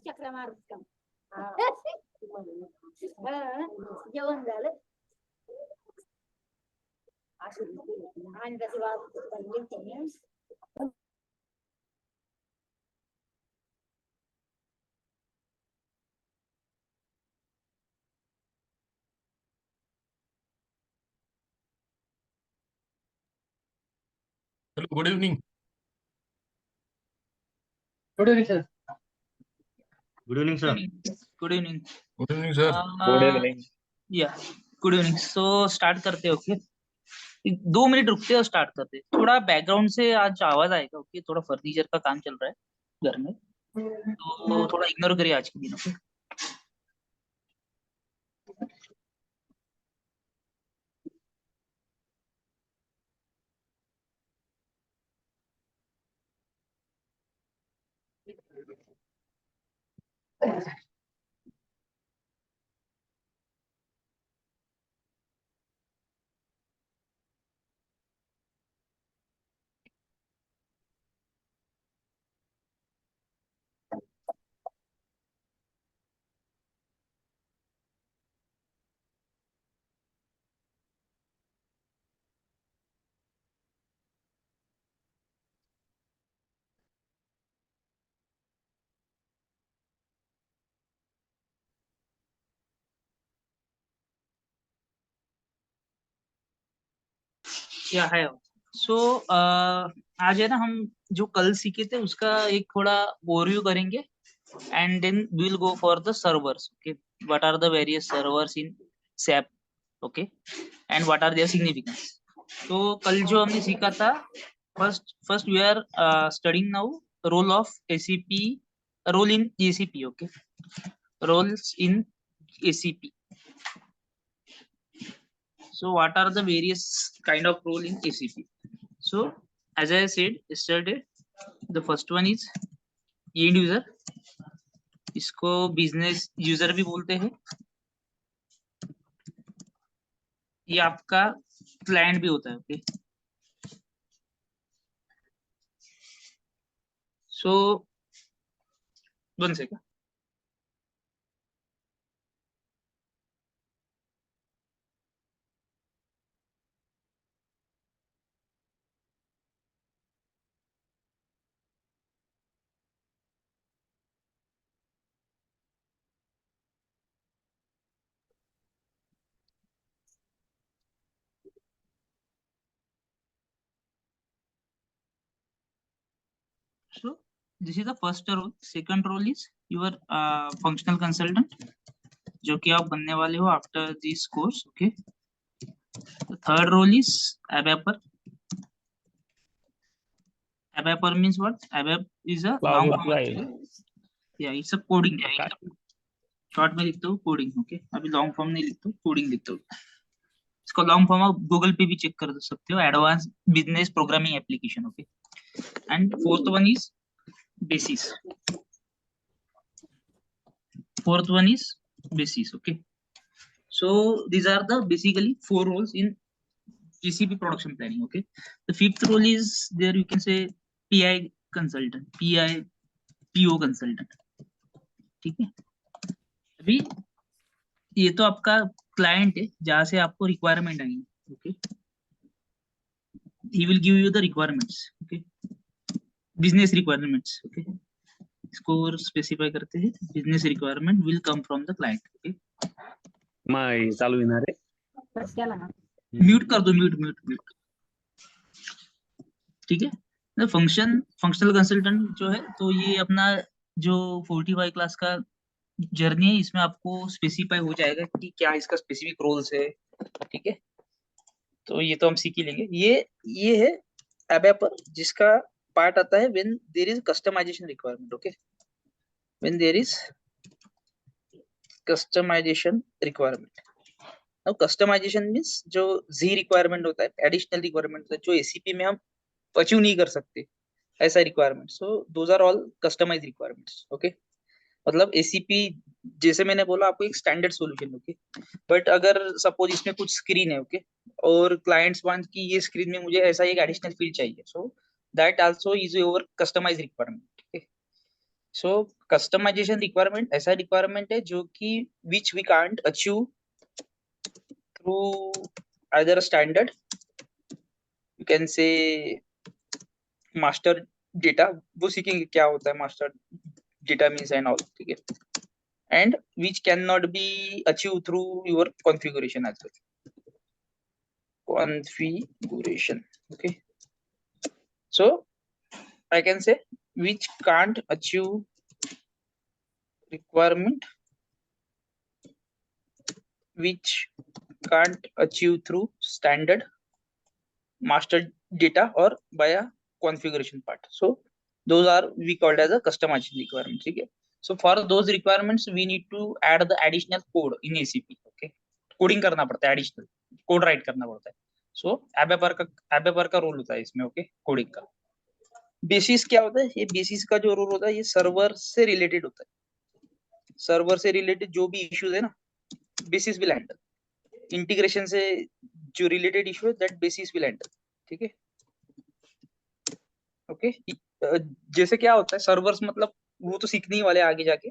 चक्र मार जेवण झालं आणि त्याची बात Hello, good evening. Good evening, sir. Good evening, sir. Good evening. Good evening, sir. Good evening. Yeah. Good evening. So start करते हैं, ओके. 2 मिनट रुकते हैं और स्टार्ट करते हैं. थोड़ा बैकग्राउंड से आज आवाज आएगा, ओके. थोड़ा फर्नीचर का काम चल रहा है घर में, तो थोड़ा इग्नोर करिए आज के दिन, ओके. या है. सो आज है ना, हम जो कल सीखे थे उसका एक थोड़ा ओवरव्यू करेंगे, and then we will go for the servers, okay. What are the various servers in SAP, okay, and what are their significance. तो कल जो हमने सीखा था, first we are studying now role of ACP, role in ACP, okay. Roles in ACP. So what are the various kind of role in ACP? So as I said yesterday, the first one is end user. इसको business user भी बोलते हैं. ये आपका client भी होता है, okay. So 1 second. So this is the first role. Second role is your functional consultant, जो कि आप बनने वाले हो after this course, okay. The third role is ABAPer. ABAPer means what? ABAP is a Cloud long API. form. Yeah, it's a coding. Short में लिखता हूँ coding, okay. अभी लॉन्ग फॉर्म नहीं लिखता हूँ, कोडिंग लिखता हूँ. इसका लॉन्ग फॉर्म आप गूगल पे भी चेक कर सकते हो, advance business programming application, okay. And fourth one is basis. Okay. So these are the basically 4 roles in GCP production planning, okay. The fifth role is there, you can say PI consultant, PO consultant, ठीक है. अभी ये तो आपका client है जहां से आपको रिक्वायरमेंट आएंगे, okay. He will give you the requirements, okay, business requirements, okay. इसको स्पेसिफाई करते हैं, business requirement will come from the client. Okay, my चालू येणार आहे. बस केला ना. म्यूट कर दो, म्यूट. ठीक है. फंक्शनल कंसल्टेंट जो है, तो ये अपना जो 45 क्लास का जर्नी है, इसमें आपको स्पेसिफाई हो जाएगा कि क्या इसका स्पेसिफिक रोल्स है. ठीक है, तो ये तो हम सीख ही लेंगे. ये है ABAP, जिसका पार्ट आता है when there is customization requirement. Okay, when there is customization requirement. Now customization means जो जी रिक्वायरमेंट होता है, एडिशनल रिक्वायरमेंट होता है, जो एसीपी में हम अचीव नहीं कर सकते, ऐसा requirement. So those are all customize requirements. Okay, मतलब एसीपी, जैसे मैंने बोला आपको, एक स्टैंडर्ड सॉल्यूशन. ओके, बट अगर सपोज इसमें कुछ स्क्रीन है, ओके, और क्लाइंट्स वांट कि ये स्क्रीन में मुझे ऐसा एक एडिशनल फील्ड चाहिए, so that also is your customize requirement. Okay, so customization requirement ऐसा रिक्वायरमेंट है जो कि which we can't achieve through either standard, you can say master data. वो सीखेंगे क्या होता है master data means and all. ठीक है, and which cannot be achieved through your configuration as well. Configuration. Okay, so I can say which can't achieve requirement, which can't achieve through standard, master data, or via configuration part. So those are we called as a customization requirements. ठीक है, so for those requirements we need to add the additional code in ACP. Okay, coding करना पड़ता है, additional code right करना पड़ता है. सो ABAP का role होता है इसमें. ओके, कोडिंग का बेसिस क्या होता है? ये बेसिस का जो रोल होता है, ये सर्वर से रिलेटेड होता है. सर्वर से रिलेटेड जो भी इश्यूज है ना, बेसिस विल हैंडल. इंटीग्रेशन से जो रिलेटेड इशू है, दैट बेसिस विल हैंडल. ठीक है, ओके. जैसे क्या होता है सर्वर्स, मतलब वो तो सीखने ही वाले आगे जाके.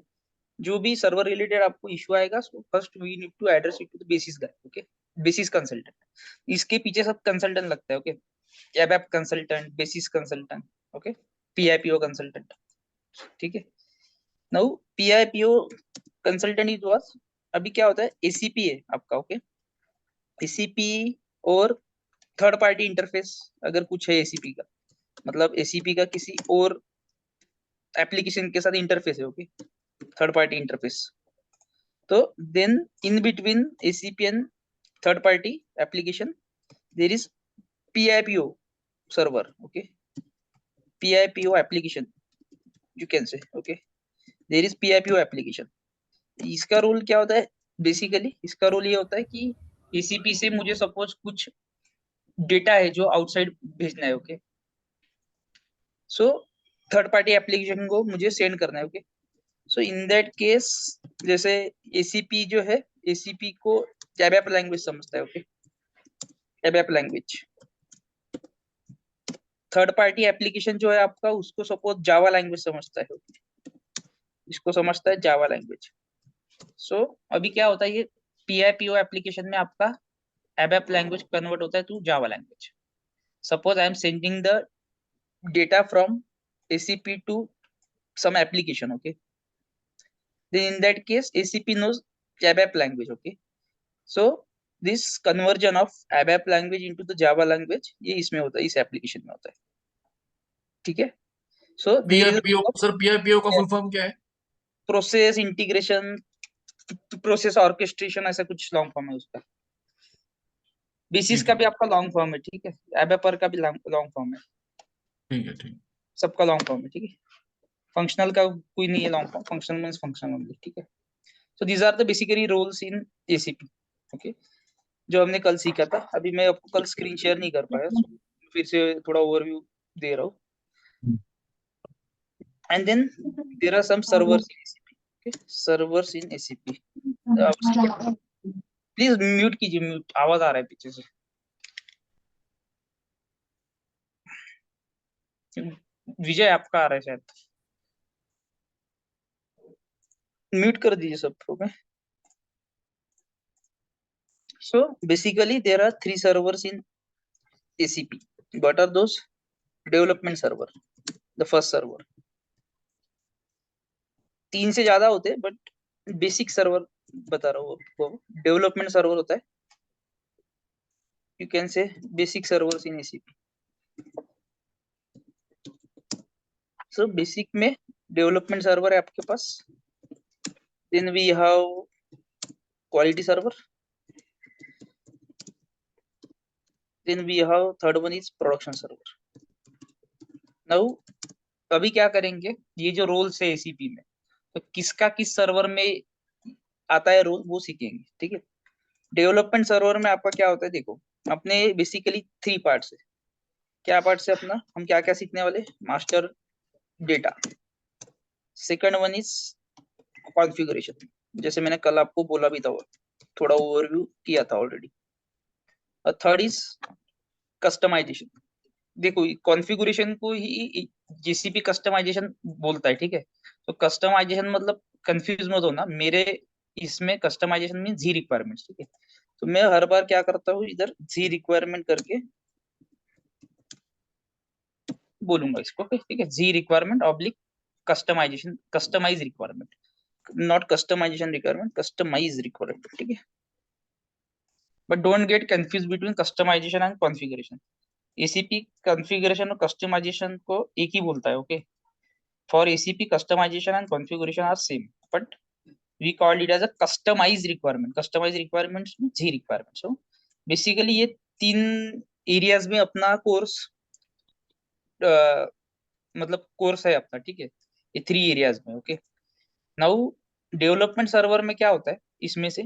जो भी सर्वर रिलेटेड आपको इशू आएगा, so first we need to address it to the basis guy. Okay, basis consultant. इसके पीछे सब कंसल्टेंट लगता है. Okay, ABAP consultant, basis consultant, okay, PIPO consultant. ठीक है, now PIPO consultant is was, अभी क्या होता है, ACP है आपका. ओके, ACP और थर्ड पार्टी इंटरफेस अगर कुछ है ACP का, मतलब ACP का किसी और एप्लीकेशन के साथ इंटरफेस है. Okay, third party interface. तो then in between ACP and third party application there is PIPO server. Okay, PIPO application you can say. Okay, there is PIPO application. इसका रोल क्या होता है? बेसिकली इसका role ये होता है कि ACP से मुझे सपोज कुछ डेटा है जो आउटसाइड भेजना है. Okay, so third party application को मुझे सेंड करना है. Okay, so in that case, जैसे ACP जो है, ACP को ABAP लैंग्वेज समझता है. Okay, ABAP language. Third party application जो है आपका, उसको सपोज जावा लैंग्वेज समझता है. इसको समझता है जावा लैंग्वेज. सो अभी क्या होता है, ये PIPO एप्लीकेशन में आपका ABAP लैंग्वेज कन्वर्ट होता है to Java language. Suppose I am sending the data from ACP to some application. Okay, then in that case ACP knows ABAP language. Okay, so this conversion of ABAP language into the Java language, ये इसमें होता है, इस application में होता है. ठीक है, so there is PIPO sir, PIPO का फुल फॉर्म क्या है? प्रोसेस इंटीग्रेशन, प्रोसेस ऑर्केस्ट्रेशन, ऐसा कुछ लॉन्ग फॉर्म है उसका. बेसिस का भी आपका लॉन्ग फॉर्म है. ठीक है, ABAP का भी लॉन्ग फॉर्म है. ठीक है, ठीक. सबका लॉन्ग फॉर्म है. ठीक है, फंक्शनल का कोई नहीं है long form, functional means functional only. ठीक है, so these are the basically roles in ACP. Okay, जो हमने कल सीखा था. अभी मैं आपको कल स्क्रीन शेयर नहीं कर पाया, so फिर से थोड़ा ओवरव्यू दे रहा हूँ. And then there are some servers in ACP. Okay, servers in ACP. Please mute कीजिए, म्यूट, आवाज आ रहा है पीछे से. विजय आपका आ रहा है शायद, म्यूट कर दीजिए सब. Okay, so basically there are 3 servers in ACP. What are those? Development server, the first server. 3 से ज्यादा होते हैं, बट बेसिक सर्वर बता रहा हूँ आपको, डेवलपमेंट सर्वर होता है, you can say basic servers in ACP. So basic में डेवलपमेंट सर्वर है आपके पास, then we have quality server, then we have third one is production server. Now अभी क्या करेंगे, ये जो रोल्स है एसीपी में, तो किसका किस सर्वर में आता है रोल, वो सीखेंगे, ठीक है। डेवलपमेंट सर्वर में आपका क्या होता है, देखो अपने बेसिकली 3 पार्ट्स है। क्या पार्ट्स है अपना, हम क्या क्या सीखने वाले, master data, second one is configuration, जैसे मैंने कल आपको बोला भी था, थोड़ा ओवरव्यू किया था ऑलरेडी, और थर्ड इज कस्टमाइजेशन। देखो कॉन्फ़िगरेशन को ही जीसीपी कस्टमाइजेशन बोलता है, ठीक है। तो कस्टमाइजेशन मतलब कंफ्यूज मत होना, मेरे इसमें कस्टमाइजेशन मीन जी रिक्वायरमेंट्स, ठीक है। तो मैं हर बार क्या करता हूँ, इधर जी रिक्वायरमेंट करके बोलूंगा इसको, ठीक है। जी requirement oblique customization, customize requirement, not customization requirement, customize requirement, ठीक है। But don't get confused between customization and configuration. ACP configuration और कस्टमाइजेशन को एक ही बोलता है, okay. For ACP customization and configuration are same, but we called it as a customized requirement, customized requirements में जी requirement. So basically ये 3 areas में अपना कोर्स, मतलब कोर्स है अपना, ठीक है, ये 3 एरियाज में, ओके। नाउ डेवलपमेंट सर्वर में क्या होता है, इसमें से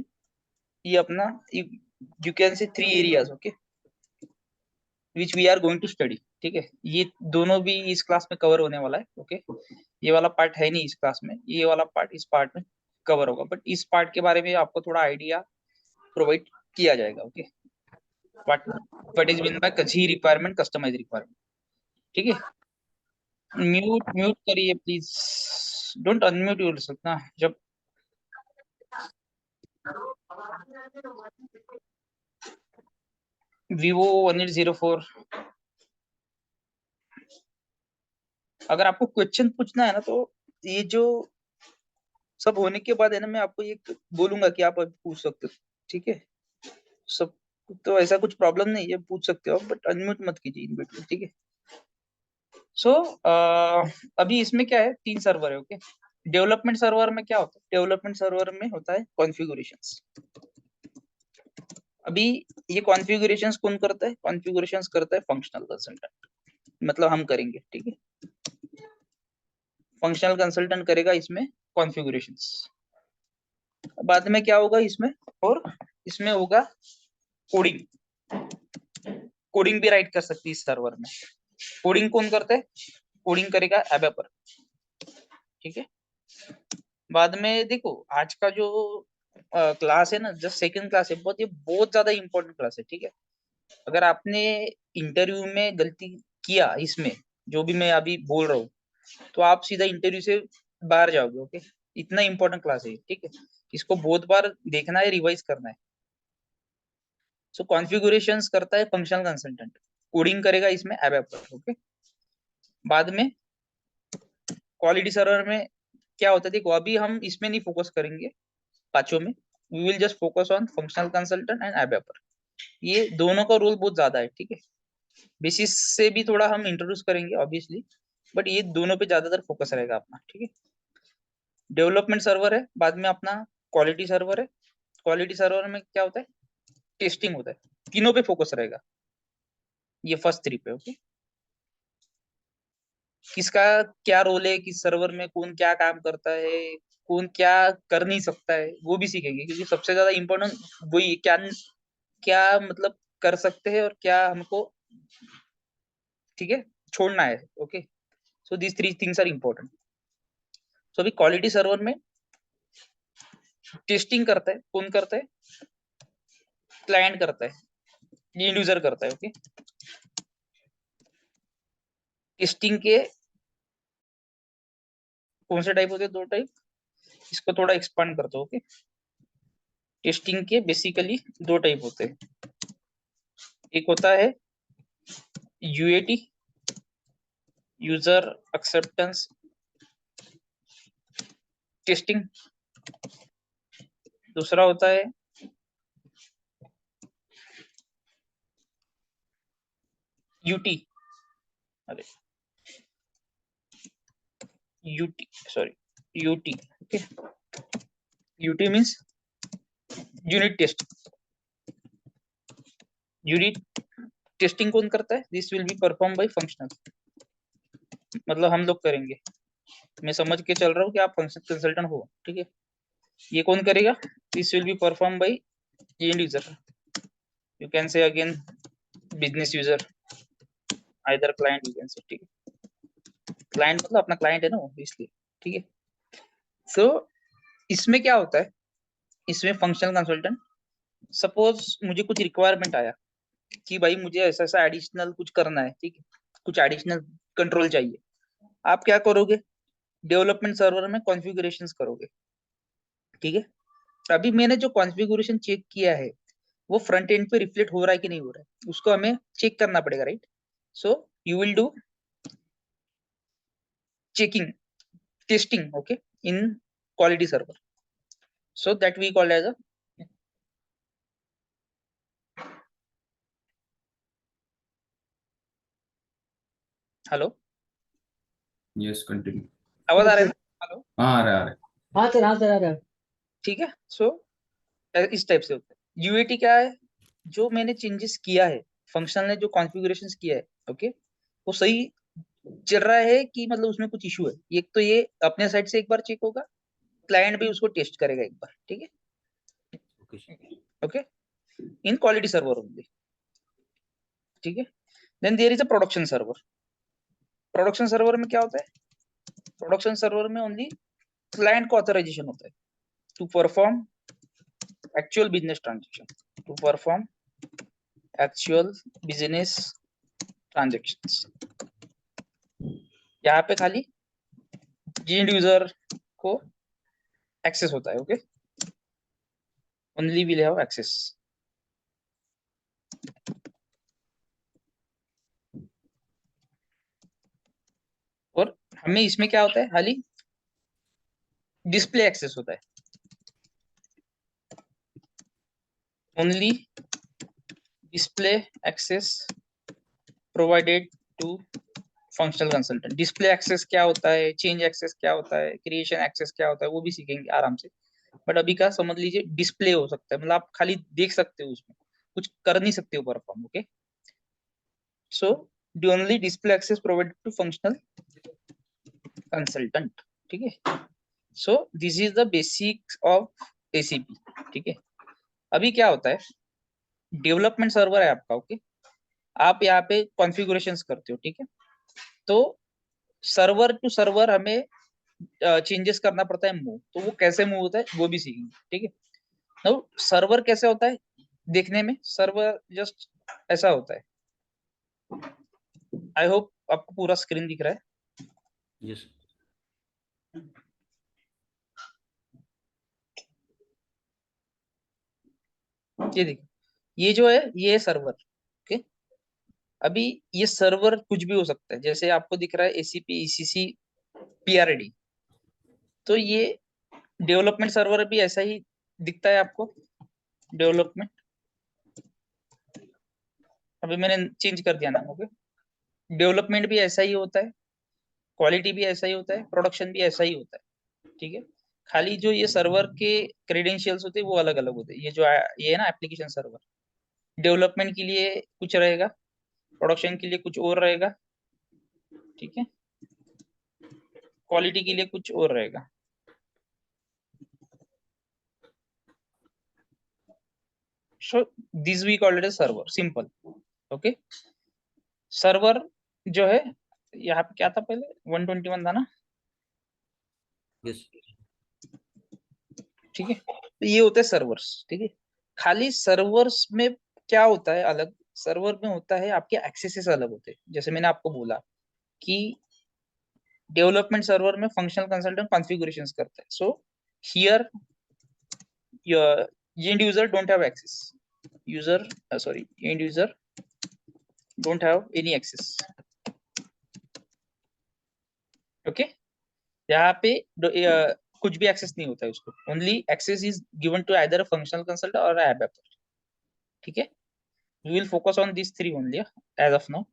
ये अपना, you can say 3 areas, okay, which we are going to study, ठीक है। ये दोनों भी इस क्लास में कवर होने वाला है, ओके। ये वाला पार्ट है नहीं इस क्लास में, ये वाला पार्ट इस पार्ट में कवर होगा, बट इस पार्ट के बारे में आपको थोड़ा आइडिया प्रोवाइड किया जाएगा, okay. What is mean by G requirement, customize requirement, ठीक है। म्यूट म्यूट करिए प्लीज, डोंट अनम्यूट योरसेल्फ ना जब। Vivo 1804, अगर आपको क्वेश्चन पूछना है ना, तो ये जो सब होने के बाद है ना, मैं आपको ये बोलूंगा कि आप अभी पूछ सकते हो, ठीक है। सब तो ऐसा कुछ प्रॉब्लम नहीं है, पूछ सकते हो, बट अनम्यूट मत कीजिए इन बिटवीन, ठीक है। सो अभी इसमें क्या है, 3 सर्वर है, ओके। डेवलपमेंट सर्वर में क्या होता है, डेवलपमेंट सर्वर में होता है कॉन्फ़िगरेशंस। अभी ये कॉन्फ़िगरेशंस कौन करता है, कॉन्फ़िगरेशंस करता है फंक्शनल कंसल्टेंट, मतलब हम करेंगे, ठीक है। फंक्शनल कंसल्टेंट करेगा इसमें कॉन्फ़िगरेशंस। बाद में क्या होगा इसमें, और इसमें होगा कोडिंग, कोडिंग भी राइट कर सकती है इस सर्वर में। कोडिंग कौन करता है, कोडिंग करेगा एबेपर, ठीक है। बाद में देखो आज का जो क्लास है ना, जस्ट सेकंड क्लास है, बहुत ये बहुत ज्यादा इंपॉर्टेंट क्लास है, ठीक है। अगर आपने इंटरव्यू में गलती किया इसमें, जो भी मैं अभी बोल रहा हूँ, तो आप सीधा इंटरव्यू से बाहर जाओगे, ओके। इतना इंपॉर्टेंट क्लास है, ठीक है। इसको बहुत बार देखना है, रिवाइज करना है। सो कॉन्फ़िगरेशंस करता है फंक्शनल कंसल्टेंट, कोडिंग करेगा इसमें एबेपर, ओके। बाद में क्वालिटी सर्वर में क्या होता है, देखो अभी हम इसमें नहीं फोकस करेंगे पांचों में, we will just focus on functional consultant and ABAPer. ये दोनों का रोल बहुत ज्यादा है, ठीक है। बेसिस से भी थोड़ा हम इंट्रोड्यूस करेंगे ऑब्वियसली, बट ये दोनों पे ज्यादातर फोकस रहेगा अपना, ठीक है। डेवलपमेंट सर्वर है, बाद में अपना क्वालिटी सर्वर है। क्वालिटी सर्वर में क्या होता है, टेस्टिंग होता है, तीनों पे फोकस रहेगा, ये फर्स्ट 3 पे, ओके। किसका क्या रोल है, किस सर्वर में कौन क्या काम करता है, कौन क्या कर नहीं सकता है, वो भी सीखेंगे, क्योंकि सबसे ज्यादा इम्पोर्टेंट वही क्या, क्या मतलब कर सकते हैं और क्या हमको, ठीक है, छोड़ना है, okay. So these 3 things are important. So अभी क्वालिटी सर्वर में टेस्टिंग करता है, कौन करता है, क्लाइंट करता है, एंड यूजर करता है, ओके। टेस्टिंग के कौन से टाइप होते हैं, 2 टाइप, इसको थोड़ा एक्सपांड करते हो, ओके। टेस्टिंग के बेसिकली 2 टाइप होते हैं, एक होता है यूएटी, यूजर एक्सेप्टेंस टेस्टिंग, दूसरा होता है यूटी, अरे UT sorry UT, okay, UT means unit test. Unit testing कौन करता है? This will be perform by functional, मतलब हम लोग करेंगे। मैं समझ के चल रहा हूँ कि आप फंक्शन कंसल्टेंट हो, ठीक है। ये कौन करेगा? This will be perform bye and user, you can से again business user, either client, you can से, ठीक है। क्लाइंट मतलब अपना क्लाइंट है ना वो, इसलिए, ठीक है। सो इसमें क्या होता है, इसमें फंक्शनल कंसल्टेंट, सपोज मुझे कुछ रिक्वायरमेंट आया कि भाई मुझे ऐसा ऐसा एडिशनल कुछ करना है, ठीक है, कुछ एडिशनल कंट्रोल चाहिए। आप क्या करोगे? डेवलपमेंट सर्वर में कॉन्फ़िगरेशंस करोगे, ठीक है। अभी मैंने जो कॉन्फ़िगरेशन चेक किया है वो फ्रंट एंड पे रिफ्लेक्ट हो रहा है कि नहीं हो रहा है, उसको हमें चेक करना पड़ेगा, right. So you will do checking, testing, okay, in quality server, so that we call as a, hello, Yes, continue. आवाज आ रहा है ना? हेलो, हाँ, आ रहा है। हाँ सर, हाँ सर, आ रहा है। ठीक है। सो इस टाइप से होता है। यूएटी क्या है? जो मैंने चेंजेस किया है, फंक्शनल ने जो कॉन्फ़िगरेशन किया है, ओके, वो सही चल रहा है कि मतलब उसमें कुछ इशू है। एक तो ये अपने साइड से एक बार चेक होगा, क्लाइंट भी उसको टेस्ट करेगा एक बार, ठीक है, okay, in quality server only, ठीक है। Then there is a production server. Production server में क्या होता है? प्रोडक्शन सर्वर में ओनली क्लाइंट को ऑथराइजेशन होता है to perform actual business transaction, to perform actual business transactions। यहाँ पे खाली एंड यूजर को एक्सेस होता है, okay, only will have access. और हमें इसमें क्या होता है? खाली डिस्प्ले एक्सेस होता है, only display access provided to functional consultant. Display access क्या होता है, चेंज एक्सेस क्या होता है, क्रिएशन एक्सेस क्या होता है, वो भी सीखेंगे आराम से। बट अभी का समझ लीजिए, डिस्प्ले हो सकता है, मतलब आप खाली देख सकते हो, उसमें कुछ कर नहीं सकते हो perform, okay. So the only display access provided to functional consultant, ठीक है। So this is the basics of ACP, ठीक है। अभी क्या होता है, डेवलपमेंट सर्वर है आपका, ओके, आप यहाँ पे कॉन्फ़िगरेशंस करते हो, ठीक है। तो सर्वर टू सर्वर हमें चेंजेस करना पड़ता है, मूव, तो वो कैसे मूव होता है वो भी सीखेंगे, ठीक है। नाउ सर्वर कैसे होता है देखने में? सर्वर जस्ट ऐसा होता है। आई होप आपको पूरा स्क्रीन दिख रहा है। Yes. ये देखिए, ये जो है ये है सर्वर, ओके। अभी ये सर्वर कुछ भी हो सकता है, जैसे आपको दिख रहा है एसीपी, ईसीसी, पीआरडी, तो ये डेवलपमेंट सर्वर भी ऐसा ही दिखता है आपको। डेवलपमेंट, अभी मैंने चेंज कर दिया नाम, ओके। डेवलपमेंट भी ऐसा ही होता है, क्वालिटी भी ऐसा ही होता है, प्रोडक्शन भी ऐसा ही होता है, ठीक है। खाली जो ये सर्वर के क्रेडेंशियल्स होते हैं वो अलग अलग होते हैं। ये है ना एप्लीकेशन सर्वर, डेवलपमेंट के लिए कुछ रहेगा, प्रोडक्शन के लिए कुछ और रहेगा, ठीक है, क्वालिटी के लिए कुछ और रहेगा। So this we called it server, simple, okay. Server जो है, यहाँ पे क्या था पहले, 121 था ना, Yes. ठीक है। तो ये होते हैं सर्वर्स, ठीक है। खाली सर्वर्स में क्या होता है अलग, सर्वर में होता है आपके एक्सेसेस अलग होते हैं। जैसे मैंने आपको बोला कि डेवलपमेंट सर्वर में फंक्शनल कंसल्टेंट कॉन्फ़िगरेशंस करता है। So here your end user don't have access, user sorry end user don't have any access, okay. यहाँ पे कुछ भी एक्सेस नहीं होता है उसको, only access is given to either a functional consultant और ऐप डेवलपर, ठीक है। We will focus on this three only as of now.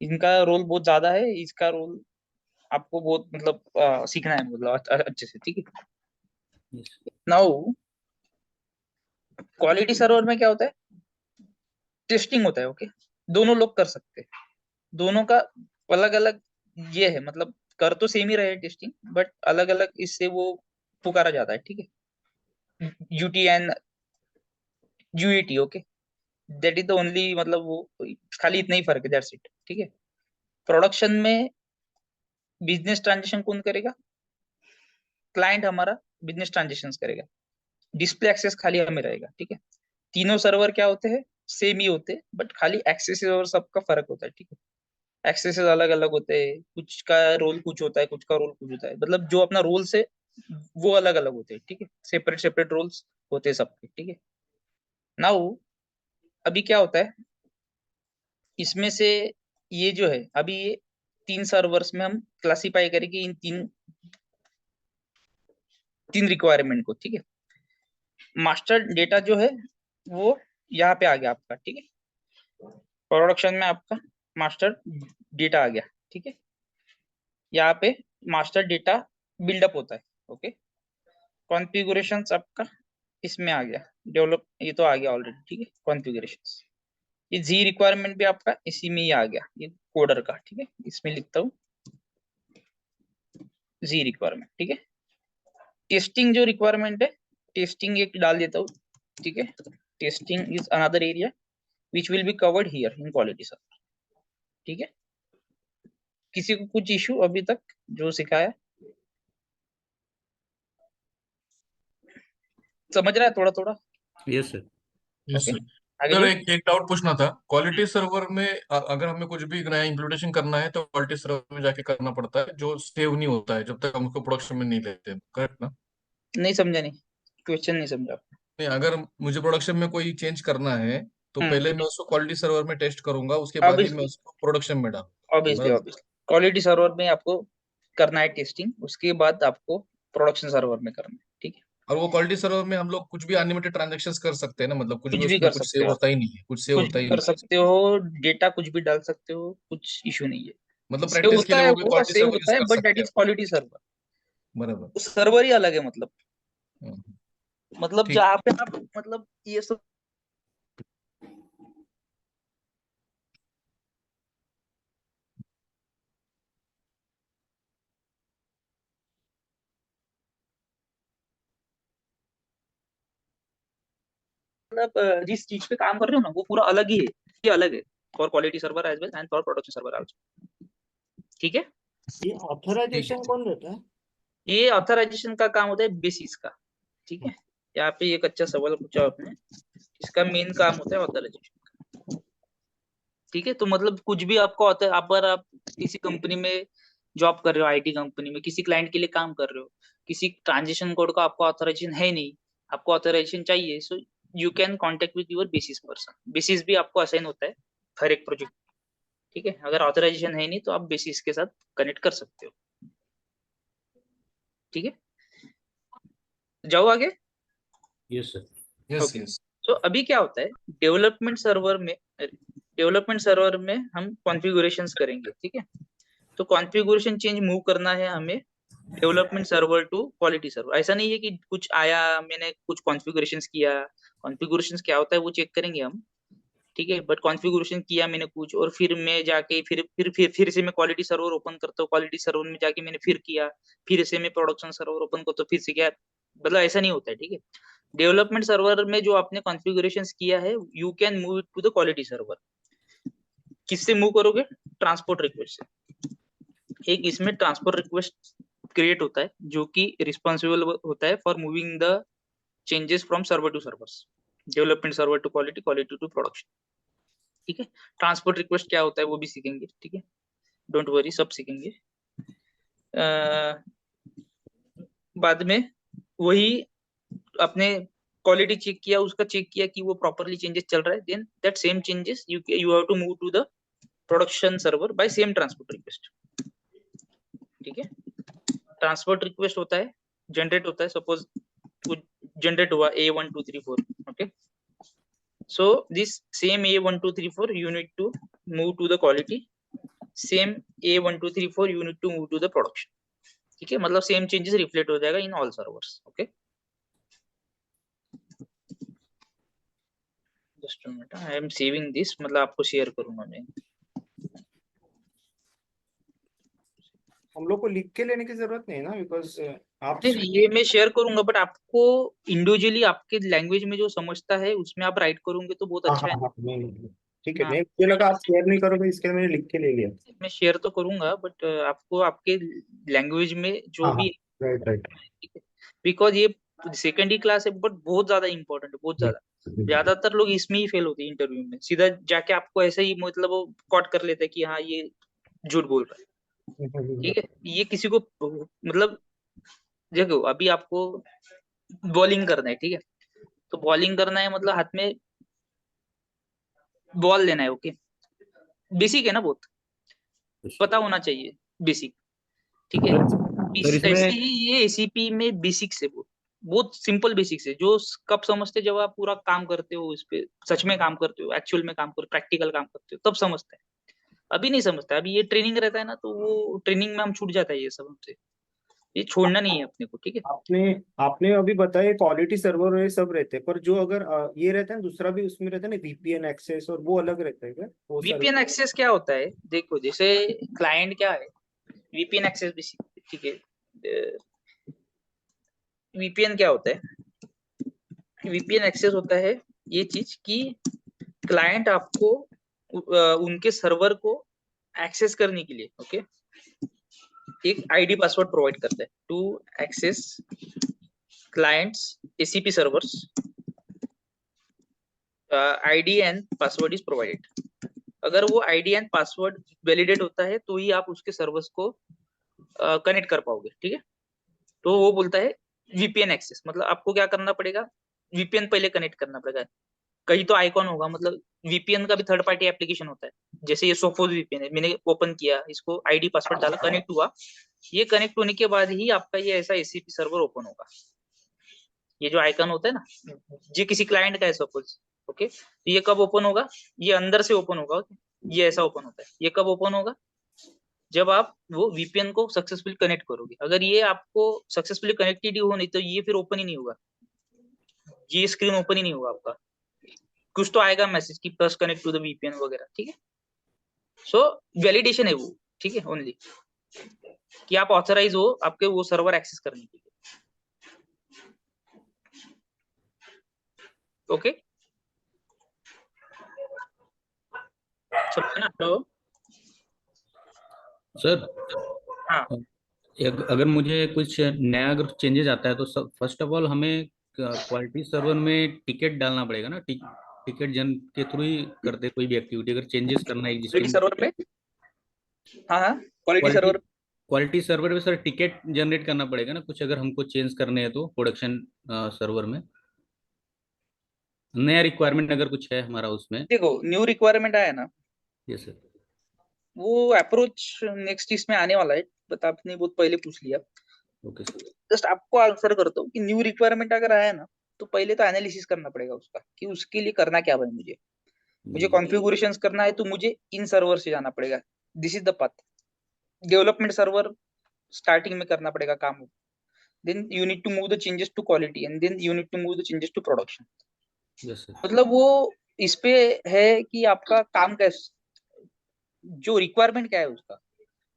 इनका रोल बहुत ज्यादा है, इसका रोल आपको बहुत मतलब सीखना है मतलब अच्छे से, ठीक है। Yes. नाउ क्वालिटी सर्वर में क्या होता है, टेस्टिंग होता है, ओके। दोनों लोग कर सकते हैं, दोनों का अलग अलग ये है, मतलब कर तो सेम ही रहे टेस्टिंग, बट अलग अलग इससे वो पुकारा जाता है, ठीक है। UT and UAT, okay, that is the only, मतलब वो खाली इतना ही फर्क है, दैट्स इट, ठीक है। प्रोडक्शन में बिजनेस ट्रांजेक्शन कौन करेगा, क्लाइंट हमारा बिजनेस ट्रांजेक्शन करेगा, डिस्प्ले एक्सेस खाली हमें रहेगा, ठीक है। तीनों सर्वर क्या होते हैं, सेम ही होते हैं, बट खाली एक्सेस और सबका फर्क होता है, ठीक है। एक्सेसेस अलग अलग होते हैं, कुछ का रोल कुछ होता है, कुछ का रोल कुछ होता है, मतलब जो अपना रोल से वो अलग अलग होते हैं, ठीक है। सेपरेट सेपरेट रोल्स होते हैं सबके, ठीक है। नाउ अभी क्या होता है इसमें से, ये जो है अभी ये तीन सर्वर्स में हम क्लासिफाई करेंगे इन तीन तीन रिक्वायरमेंट को, ठीक है। मास्टर डेटा जो है वो यहाँ पे आ गया आपका, ठीक है। प्रोडक्शन में आपका मास्टर डेटा आ गया, ठीक है। यहाँ पे मास्टर डेटा बिल्डअप होता है, ओके। कॉन्फ़िगरेशन आपका इसमें आ गया, डेवलप ये तो आ गया ऑलरेडी, ठीक है। कॉन्फ़िगरेशन ये जी रिक्वायरमेंट भी आपका इसी में ही आ गया, ये कोडर का, ठीक है। इसमें लिखता हूँ जी रिक्वायरमेंट, ठीक है। टेस्टिंग जो रिक्वायरमेंट है, टेस्टिंग एक डाल देता हूँ, ठीक है। Testing is another area which will be covered here in quality server, ठीक है। किसी को कुछ इशू अभी तक जो सिखाया समझ रहा है थोड़ा थोड़ा, Yes, sir. Yes okay. Sir. आगे सर जी। एक डाउट पूछना था, क्वालिटी सर्वर में अगर हमें कुछ भी नया इम्प्लीमेंटेशन करना है तो क्वालिटी सर्वर में जाके करना पड़ता है, जो सेव नहीं होता है जब तक हम उसको प्रोडक्शन में नहीं लेते, करेक्ट ना? नहीं समझा, नहीं क्वेश्चन नहीं समझा। नहीं, अगर मुझे प्रोडक्शन में कोई चेंज करना है तो हम्म, पहले मैं उसको क्वालिटी सर्वर में टेस्ट करूंगा, उसके बाद ही मैं ऑब्वियसली उसको प्रोडक्शन में डालूंगा, ऑब्वियसली बराबर? ऑब्वियसली क्वालिटी सर्वर में आपको करना है टेस्टिंग, उसके बाद आपको प्रोडक्शन सर्वर में करना है, ठीक है। और वो क्वालिटी सर्वर में हम लोग कुछ भी अनलिमिटेड ट्रांजेक्शन कर सकते हैं ना, मतलब कुछ भी कुछ भी उसमें कर कुछ सकते सेव हो आप, होता ही नहीं है, कुछ सेव कुछ होता भी ही कर नहीं है। सकते हो, डेटा कुछ भी डाल सकते हो, कुछ इशू नहीं है। मतलब सेव प्रैक्टिस के होता लिए है, वो भी वो क्वालिटी सेव सर्वर यूज होता है, कर बट दैट सकते हैं। इज क्वालिटी सर्वर, बराबर। सर्वर ही अलग है, हम्म, मतलब ठीक। जहाँ पे आप मतलब ये सब मतलब जिस चीज पे काम कर रहे हो ना वो पूरा अलग ही है, ये अलग है for quality server as well and for production server also, ठीक है। ये ठीक ऑथराइजेशन है। कौन देता है? ये ऑथराइजेशन का काम होता है बेसिस का, ठीक है। यहाँ पे एक अच्छा सवाल पूछा आपने, इसका मेन काम होता है ऑथराइजेशन, ठीक है। तो मतलब कुछ भी आपको अगर आप किसी कंपनी में जॉब कर रहे हो, आईटी कंपनी में किसी क्लाइंट के लिए काम कर रहे हो, किसी ट्रांजेक्शन कोड का आपको ऑथराइजेशन है नहीं, आपको ऑथराइजेशन चाहिए, so you can contact with your basis person. Basis भी आपको असाइन होता है हर एक प्रोजेक्ट, ठीक है। अगर ऑथराइजेशन है नहीं तो आप बेसिस के साथ कनेक्ट कर सकते हो, ठीक है। जाओ आगे। Yes, sir. Yes okay, yes. So अभी क्या होता है डेवलपमेंट सर्वर में हम कॉन्फ़िगरेशंस करेंगे, ठीक है। तो कॉन्फ़िगरेशन चेंज मूव करना है हमें development server to quality server. ऐसा नहीं है कि कुछ आया मैंने कुछ कॉन्फ़िगरेशंस किया, कॉन्फ़िगरेशंस क्या होता है वो चेक करेंगे हम, ठीक है। बट कॉन्फ़िगरेशन किया मैंने कुछ और फिर मैं जाके फिर से मैं क्वालिटी सर्वर ओपन करता हूँ, क्वालिटी सर्वर में जाके मैंने फिर किया, फिर से मैं प्रोडक्शन सर्वर ओपन करता हूँ, फिर से क्या, मतलब ऐसा नहीं होता है, ठीक है। डेवलपमेंट सर्वर में जो आपने कॉन्फ़िगरेशन किया है you can move it to the quality server. किससे मूव करोगे, ट्रांसपोर्ट रिक्वेस्ट से। एक इसमें ट्रांसपोर्ट रिक्वेस्ट क्रिएट होता है जो कि रिस्पॉन्सिबल होता है for moving the changes from server to servers, development server to quality, quality to production, ठीक है। ट्रांसपोर्ट रिक्वेस्ट क्या होता है वो भी सीखेंगे, ठीक है, डोंट वरी सब सीखेंगे। बाद में वही अपने क्वालिटी चेक किया, उसका चेक किया कि वो प्रॉपरली चेंजेस चल रहा है, then that same changes you have to move to the production server by same transport request, ठीक है। ट्रांसपोर्ट रिक्वेस्ट होता है जनरेट होता है, सपोज जनरेट हुआ A1234, okay, so this same A1234 you need to move to the quality, same A1234 you need to move to the production, ठीक है, मतलब सेम चेंजेस रिफ्लेक्ट हो जाएगा in all servers, okay. Just a minute, I am saving this, मतलब आपको share करूंगा मैं। हम लोग को लिख के लेने की जरूरत नहीं है ना, बिकॉज आप नहीं, ये मैं शेयर करूंगा, बट आपको इंडिविजुअली आपके लैंग्वेज में जो समझता है उसमें आप राइट करोगे तो बहुत हाँ अच्छा हाँ है। हाँ नहीं, ठीक है, हाँ, नहीं मुझे लगा आप शेयर नहीं करोगे, इसके लिए मैंने लिख के ले लिया। मैं शेयर तो करूंगा, बट आपको आपके लैंग्वेज में जो हाँ हाँ, भी, राइट राइट। बिकॉज ये सेकेंडरी क्लास है, बट बहुत ज्यादा इंपॉर्टेंट है, बहुत ज्यादा। ज्यादातर लोग इसमें ही फेल होते हैं इंटरव्यू में, सीधा जाके आपको ऐसे ही मतलब वो कॉट कर लेते हैं कि हाँ ये झूठ बोल रहा है, ठीक है। ये किसी को मतलब देखो, अभी आपको बॉलिंग करना है, ठीक है, तो बॉलिंग करना है मतलब हाथ में बॉल लेना है, ओके, बेसिक है ना, बहुत पता होना चाहिए, बेसिक, ठीक है। सर ऐसे इसमें ही ये एसीपी में बेसिक्स है, बहुत सिंपल बेसिक्स है, जो कब समझते जब आप पूरा काम करते हो इस पे, सच में काम करते हो, एक्चुअल में काम करते हो, प्रैक्टिकल काम करते हो, तब समझते हैं। अभी नहीं समझता, अभी ये ट्रेनिंग रहता है ना, तो वो ट्रेनिंग में हम छूट जाता है ये सब हमसे, ये छोड़ना नहीं है अपने को, ठीक है। आपने आपने अभी बताया क्वालिटी सर्वर और ये सब रहते हैं, पर जो अगर ये रहता है ना, दूसरा भी उसमें रहता है ना, वीपीएन एक्सेस, और वो अलग रहता है क्या वो सर्वर? वीपीएन एक्सेस क्या होता है, देखो जैसे क्लाइंट क्या है, वीपीएन एक्सेस बेसिक, ठीक है। वीपीएन क्या होता है, वीपीएन एक्सेस होता है ये चीज कि क्लाइंट आपको उनके सर्वर को एक्सेस करने के लिए, ओके, एक आईडी पासवर्ड प्रोवाइड करता है to access clients ACP servers, ID and password is provided. अगर वो आईडी एंड पासवर्ड वैलिडेट होता है तो ही आप उसके सर्वर्स को कनेक्ट कर पाओगे, ठीक है। तो वो बोलता है वीपीएन एक्सेस, मतलब आपको क्या करना पड़ेगा, वीपीएन पहले कनेक्ट करना पड़ेगा, कहीं तो आइकॉन होगा, मतलब वीपीएन का भी थर्ड पार्टी एप्लीकेशन होता है, जैसे ये सोफोस वीपीएन है, मैंने ओपन किया, इसको आईडी पासवर्ड डाला, कनेक्ट हुआ, ये कनेक्ट होने के बाद ही आपका ये ऐसा एसीपी सर्वर ओपन होगा। ये जो आइकन होता है ना, ये किसी क्लाइंट का है सपोज, ओके, तो ये कब ओपन होगा, ये अंदर से ओपन होगा, ये ऐसा ओपन होता है, ये कब ओपन होगा, जब आप वो वीपीएन को सक्सेसफुली कनेक्ट करोगे। अगर ये आपको सक्सेसफुली कनेक्टेड ही हो नहीं तो ये फिर ओपन ही नहीं होगा, ये स्क्रीन ओपन ही नहीं होगा आपका, कुछ तो आएगा मैसेज कि please connect to the VPN वगैरह, ठीक है। सो वैलिडेशन है वो, ठीक है, ओनली कि आप ऑथराइज हो आपके वो सर्वर एक्सेस करने के लिए, ओके, समझ ना। तो सर हाँ, अगर मुझे कुछ नया अगर चेंजेस आता है तो सब फर्स्ट ऑफ ऑल हमें क्वालिटी सर्वर में टिकट डालना पड़ेगा ना, टिकट जन के थ्रू ही करते कोई भी एक्टिविटी अगर चेंजेस करना है क्वालिटी एग्जिस्टिंग सर्वर पे, हाँ हाँ, quality quality server, quality server पे सर टिकट जनरेट करना पड़ेगा ना कुछ, अगर हमको चेंज करने हैं तो प्रोडक्शन सर्वर में नया रिक्वायरमेंट अगर कुछ है हमारा उसमें। देखो न्यू रिक्वायरमेंट आया ना, ये सर। वो अप्रोच नेक्स्ट इसमें आने वाला है, बट आपने बहुत पहले पूछ लिया, ओके सर। जस्ट आपको आंसर करता हूँ कि न्यू रिक्वायरमेंट अगर आया ना, तो पहले तो एनालिसिस करना पड़ेगा उसका कि उसके लिए करना क्या है, मुझे जी कॉन्फ़िगरेशंस करना है तो मुझे इन सर्वर से जाना पड़ेगा, this is the path. Development server starting में करना पड़ेगा काम, then you need to move the changes to quality and then you need to move the changes to production. Yes sir. मतलब वो इस पे है कि आपका काम कैसे, जो रिक्वायरमेंट क्या है उसका,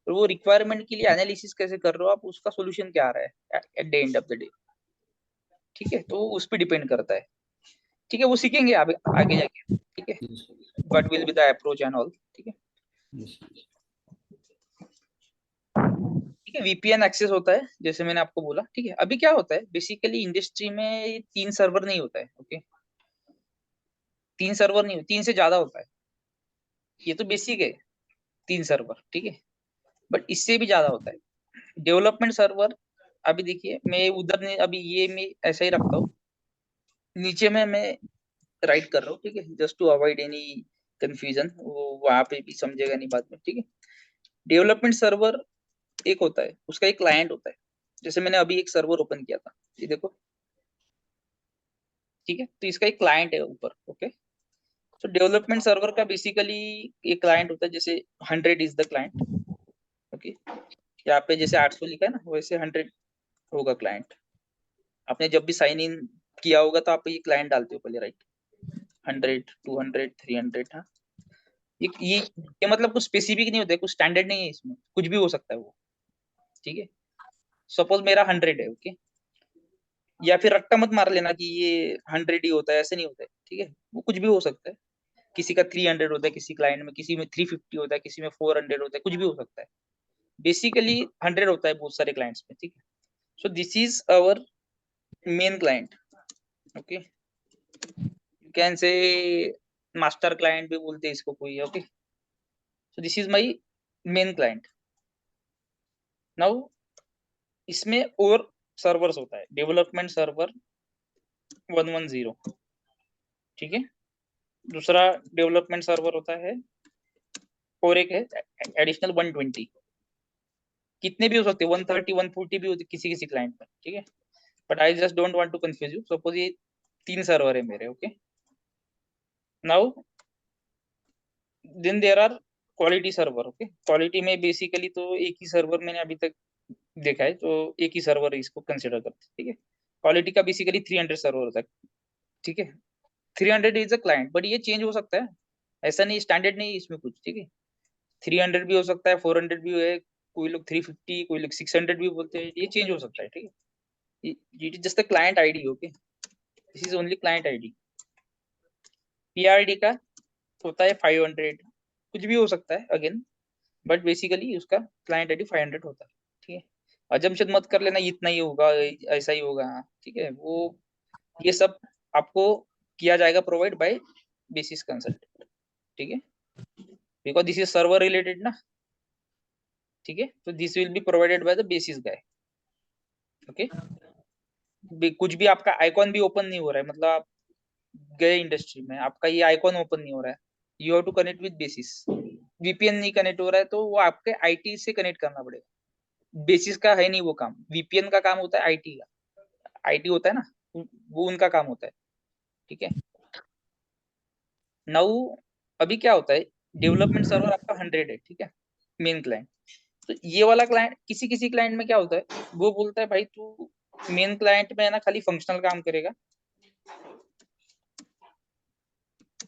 और वो रिक्वायरमेंट के लिए एनालिसिस कैसे कर रहे हो आप, उसका सोल्यूशन क्या आ रहा है at the end of the day, ठीक है। तो उस पर डिपेंड करता है, ठीक है, वो सीखेंगे आगे आगे जाके, ठीक है, what will be the approach and all, ठीक है, ठीक है। वीपीएन एक्सेस होता है जैसे मैंने आपको बोला, ठीक है। अभी क्या होता है बेसिकली इंडस्ट्री में 3 सर्वर नहीं होता है, ओके, 3 सर्वर नहीं, 3 से ज्यादा होता है, ये तो बेसिक है, 3 सर्वर, ठीक है, बट इससे भी ज्यादा होता है डेवलपमेंट सर्वर। अभी देखिए मैं उधर नहीं, अभी ये मैं ऐसा ही रखता हूँ, नीचे में मैं राइट कर रहा हूँ, ठीक है, just to avoid any confusion, वो वहां पे भी समझेगा नहीं बाद में, ठीक है। डेवलपमेंट सर्वर एक होता है, उसका एक क्लाइंट होता है, जैसे मैंने अभी एक सर्वर ओपन किया था, ये देखो, ठीक है, तो इसका एक क्लाइंट है ऊपर। ओके, तो डेवलपमेंट सर्वर का बेसिकली एक क्लाइंट होता है, जैसे 100 इज द क्लाइंट। ओके, यहाँ पे जैसे 800 लिखा है ना, वैसे 100 होगा क्लाइंट। आपने जब भी साइन इन किया होगा तो आप ये क्लाइंट डालते हो पहले, राइट? 100, 200, 300। हाँ, ये मतलब कुछ स्पेसिफिक नहीं होता है, कुछ स्टैंडर्ड नहीं है इसमें, कुछ भी हो सकता है वो। ठीक है, सपोज मेरा 100 है। ओके, या फिर रट्टा मत मार लेना कि ये 100 ही होता है, ऐसे नहीं होता है। ठीक है, वो कुछ भी हो सकता है। किसी का 300 होता है, किसी क्लाइंट में, किसी में 350 होता है, किसी में 400 होता है, कुछ भी हो सकता है। बेसिकली 100 होता है बहुत सारे क्लाइंट्स में। ठीक है, so this is our main client. Okay, you can say master client भी बोलते हैं इसको कोई। Okay, so this is my main client. Now इसमें और सर्वर्स होता है, डेवलपमेंट सर्वर 110। ठीक है, दूसरा डेवलपमेंट सर्वर होता है, और एक है एडिशनल 120। कितने भी हो सकते हैं, 130, 140 भी होते किसी किसी क्लाइंट में। ठीक है, but I just don't want to confuse you. Suppose ये 3 सर्वर है मेरे। Okay, now then there are quality server. Okay, quality में बेसिकली तो एक ही सर्वर मैंने अभी तक देखा है, तो एक ही सर्वर इसको कंसिडर करते हैं। ठीक है, क्वालिटी का बेसिकली 300 सर्वर होता है। ठीक है, 300 इज अ क्लाइंट, बट ये चेंज हो सकता है, ऐसा नहीं, स्टैंडर्ड नहीं है इसमें कुछ। ठीक है, 300 भी हो सकता है, 400 भी है, कोई लोग 350, कोई लोग 600 भी बोलते हैं, ये चेंज हो सकता है। ठीक है, it is just the client ID. Okay, this is only client ID. PRD का होता है 500, कुछ भी हो सकता है अगेन, बट बेसिकली उसका क्लाइंट आईडी 500 होता है। ठीक है, अजम्पशन मत कर लेना इतना ही होगा, ऐसा ही होगा। ठीक है, वो ये सब आपको किया जाएगा प्रोवाइड बाय बेसिस कंसल्टेंट। ठीक है, because this is server related ना। ठीक है, तो this will be provided by the basis guy. Okay, कुछ भी आपका आइकॉन भी ओपन नहीं हो रहा है, मतलब आप गए इंडस्ट्री में, आपका ये आइकॉन ओपन नहीं हो रहा है, you have to connect with basis. VPN नहीं कनेक्ट हो रहा है तो वो आपके आईटी से कनेक्ट करना पड़ेगा, बेसिस का है नहीं वो काम। वीपीएन का काम होता है आईटी का, आईटी होता है ना, वो उनका काम होता है। ठीक है, नाउ अभी क्या होता है, डेवलपमेंट सर्वर आपका 100 है। ठीक है, मेन क्लाइंट। तो ये वाला क्लाइंट, किसी किसी क्लाइंट में क्या होता है, वो बोलता है भाई तू मेन क्लाइंट में है ना खाली फंक्शनल काम करेगा,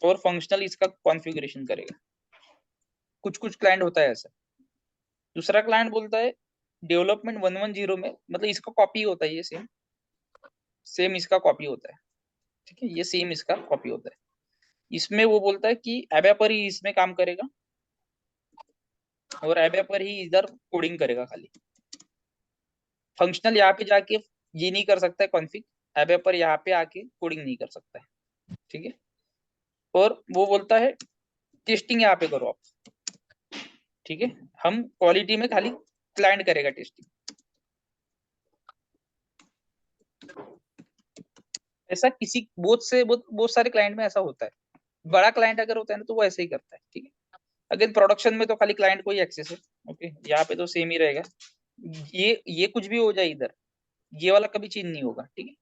और फंक्शनल इसका कॉन्फ़िगरेशन करेगा। कुछ कुछ क्लाइंट होता है ऐसा। दूसरा क्लाइंट बोलता है डेवलपमेंट 110 में, मतलब इसका कॉपी होता है, ये सेम सेम इसका कॉपी होता है। ठीक है, ये सेम इसका कॉपी होता है। इसमें वो बोलता है कि एबे पर ही इसमें काम करेगा, और एबे पर ही इधर कोडिंग करेगा खाली। फंक्शनल यहाँ पे जाके ये नहीं कर सकता है कॉन्फ़िग, एबे पर यहाँ पे आके कोडिंग नहीं कर सकता है। ठीक है, और वो बोलता है टेस्टिंग यहाँ पे करो आप। ठीक है, हम क्वालिटी में खाली क्लाइंट करेगा टेस्टिंग। ऐसा किसी बहुत सारे क्लाइंट में ऐसा होता है। बड़ा क्लाइंट अगर होता है ना तो वो ऐसे ही करता है। ठीक है, अगर प्रोडक्शन में तो खाली क्लाइंट को ही एक्सेस है। ओके, यहाँ पे तो सेम ही रहेगा। ये कुछ भी हो जाए इधर, ये वाला कभी चेंज नहीं होगा। ठीक है,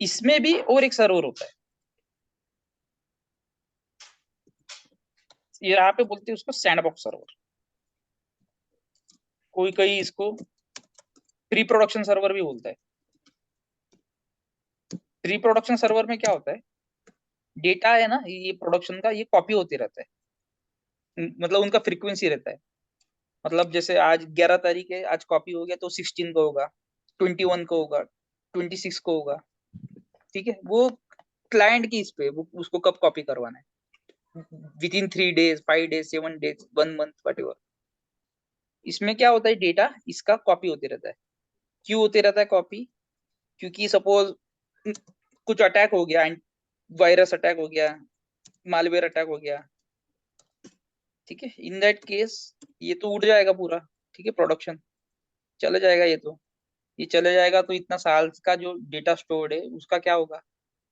इसमें भी और एक सर्वर होता है, यहाँ पे बोलते हैं उसको सैंडबॉक्स सर्वर, कोई कहीं इसको प्री प्रोडक्शन सर्वर भी बोलता है। प्री प्रोडक्शन सर्वर में क्या होता है, डेटा है ना ये प्रोडक्शन का, ये कॉपी होते रहता है, मतलब उनका फ्रीक्वेंसी रहता है। मतलब जैसे आज 11 तारीख है, आज कॉपी हो गया तो 16 को होगा, 21 को होगा, 26 को होगा। ठीक है, वो क्लाइंट की इस पे वो उसको कब कॉपी करवाना है, with in 3 days, 5 days, 7 days, 1 month, what. इसमें क्या होता है, डेटा इसका कॉपी होते रहता है। क्यों होते रहता है कॉपी, क्योंकि सपोज कुछ अटैक हो गया, वायरस अटैक हो गया, मालवेयर अटैक हो गया। ठीक है, इन दैट केस ये तो उड़ जाएगा पूरा। ठीक है, प्रोडक्शन चला जाएगा, ये चले जाएगा तो इतना साल का जो डेटा स्टोर्ड है उसका क्या होगा,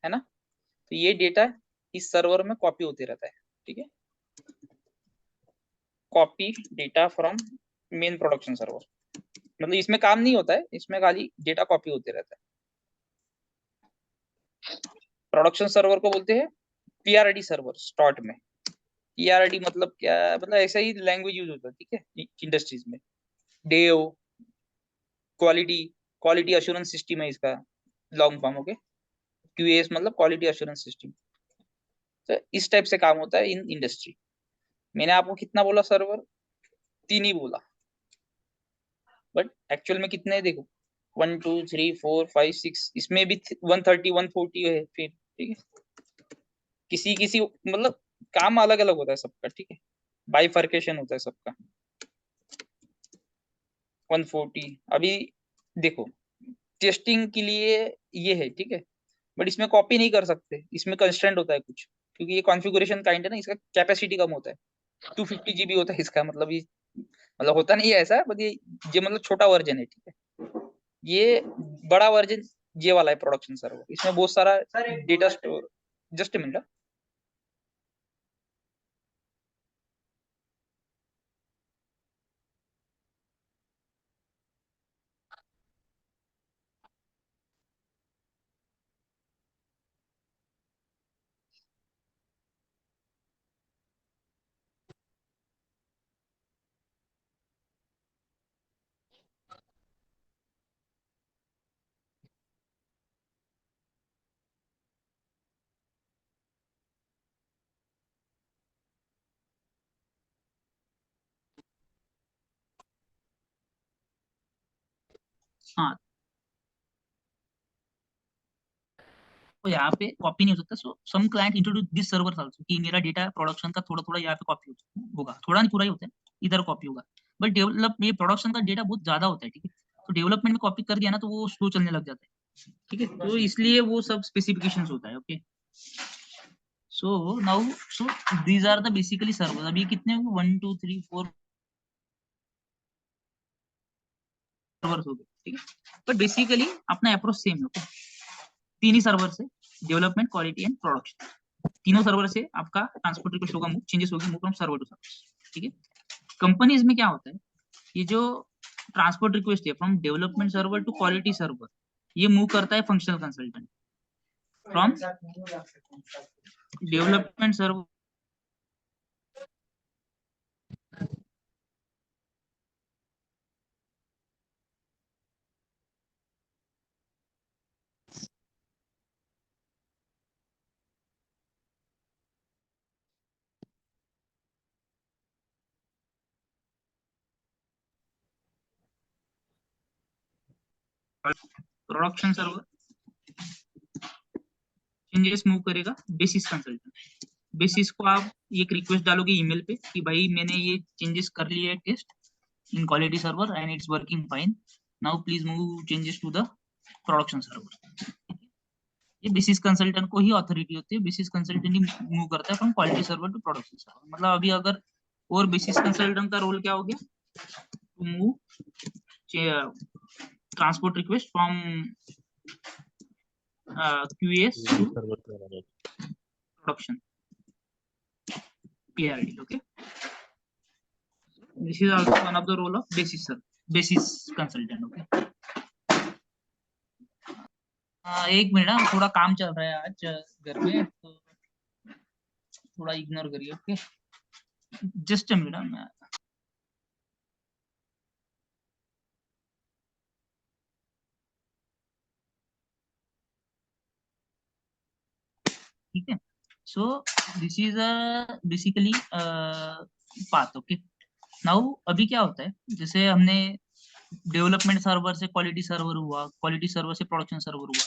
है ना। तो ये डेटा इस सर्वर में कॉपी होते रहता है। ठीक है, copy data from main production server. मतलब इसमें काम नहीं होता है, इसमें खाली डेटा कॉपी होते रहता है। प्रोडक्शन सर्वर को बोलते हैं पीआरडी सर्वर स्टार्ट में। पीआरडी मतलब क्या, मतलब ऐसा ही लैंग्वेज यूज होता है, ठीक है, इंडस्ट्रीज में। Dev quality quality assurance system है इसका लॉन्ग फॉर्म, ओके। क्यूएस मतलब क्वालिटी अश्योरेंस सिस्टम। तो इस टाइप से काम होता है इन इंडस्ट्री। मैंने आपको कितना बोला सर्वर, 3 ही बोला, बट एक्चुअल में कितने हैं देखो, 1 2 3 4 5 6, इसमें भी 130 140 है फिर, ठीक है। किसी किसी मतलब काम अलग अलग होता है सबका, ठीक है, बाइफर्केशन होता है सबका। 140 अभी देखो टेस्टिंग के लिए ये है, ठीक है, बट इसमें कॉपी नहीं कर सकते, इसमें कंस्ट्रेंट होता है कुछ, क्योंकि ये कॉन्फ़िगरेशन काइंड है ना, इसका कैपेसिटी कम होता है। 250 GB होता है इसका, मतलब ये मतलब होता नहीं है ऐसा, बट ये मतलब छोटा वर्जन है, ठीक है। ये बड़ा वर्जन ये वाला है प्रोडक्शन सर्वर, इसमें बहुत सारा डेटा स्टोर। Just minute. हाँ, तो यहाँ पे कॉपी नहीं हो सकता। So some client introduce this server also, कि मेरा डेटा प्रोडक्शन का थोड़ा थोड़ा यहाँ पे कॉपी होगा, थोड़ा नहीं पूरा ही होता है, इधर कॉपी होगा। बट डेवलप ये प्रोडक्शन का डेटा बहुत ज्यादा होता है, ठीक है, तो डेवलपमेंट में कॉपी कर दिया ना तो वो स्लो चलने लग जाता है, ठीक है, तो इसलिए वो सब स्पेसिफिकेशंस होता है, okay. So now so these are the basically server. अभी कितने हो, 1 2 3 4 सर्वर्स हो गए, ठीक है, बट बेसिकली अपना अप्रोच सेम है, ओके। 3 ही सर्वर से डेवलपमेंट, क्वालिटी एंड प्रोडक्शन, तीनों सर्वर से आपका ट्रांसपोर्ट रिक्वेस्ट होगा, चेंजेस होगी, move from server to server, ठीक है। कंपनीज में क्या होता है, ये जो ट्रांसपोर्ट रिक्वेस्ट है from development server to quality server, ये मूव करता है functional consultant from development server. Production server changes move करेगा बेसिस कंसल्टेंट। बेसिस को आप एक रिक्वेस्ट डालोगे ईमेल पे कि भाई मैंने ये चेंजेस कर लिए है test in quality server and it's working fine, now please move changes to the production server. ये बेसिस कंसल्टेंट को ही ऑथोरिटी होती है, बेसिस कंसल्टेंट ही मूव करता है from quality server to production server. मतलब अभी अगर और बेसिस कंसल्टेंट का रोल क्या हो गया, to move transport request from QAS to production PRD, okay. This is also one of the role of basis consultant, okay. एक मिनट, थोड़ा काम चल रहा है आज घर में, तो थोड़ा इग्नोर करिए, ओके। Just a minute. ठीक है, so this is a basically path, okay. Now अभी क्या होता है, जैसे हमने डेवलपमेंट सर्वर से क्वालिटी सर्वर हुआ, क्वालिटी सर्वर से प्रोडक्शन सर्वर हुआ,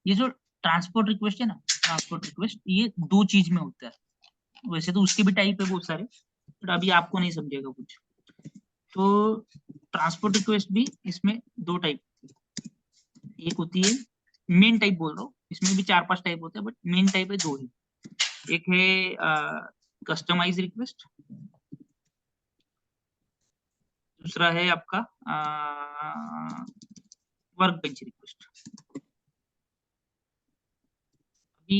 ये जो ट्रांसपोर्ट रिक्वेस्ट है ना, ट्रांसपोर्ट रिक्वेस्ट ये 2 चीज में होता है। वैसे तो उसके भी टाइप है बहुत सारे, बट अभी आपको नहीं समझेगा कुछ। तो ट्रांसपोर्ट रिक्वेस्ट भी इसमें 2 टाइप, एक होती है मेन टाइप बोल रहा हूँ, इसमें भी 4-5 टाइप होते हैं, बट मेन टाइप है 2 ही। एक है कस्टमाइज रिक्वेस्ट, दूसरा है आपका वर्क बेंच रिक्वेस्ट। अभी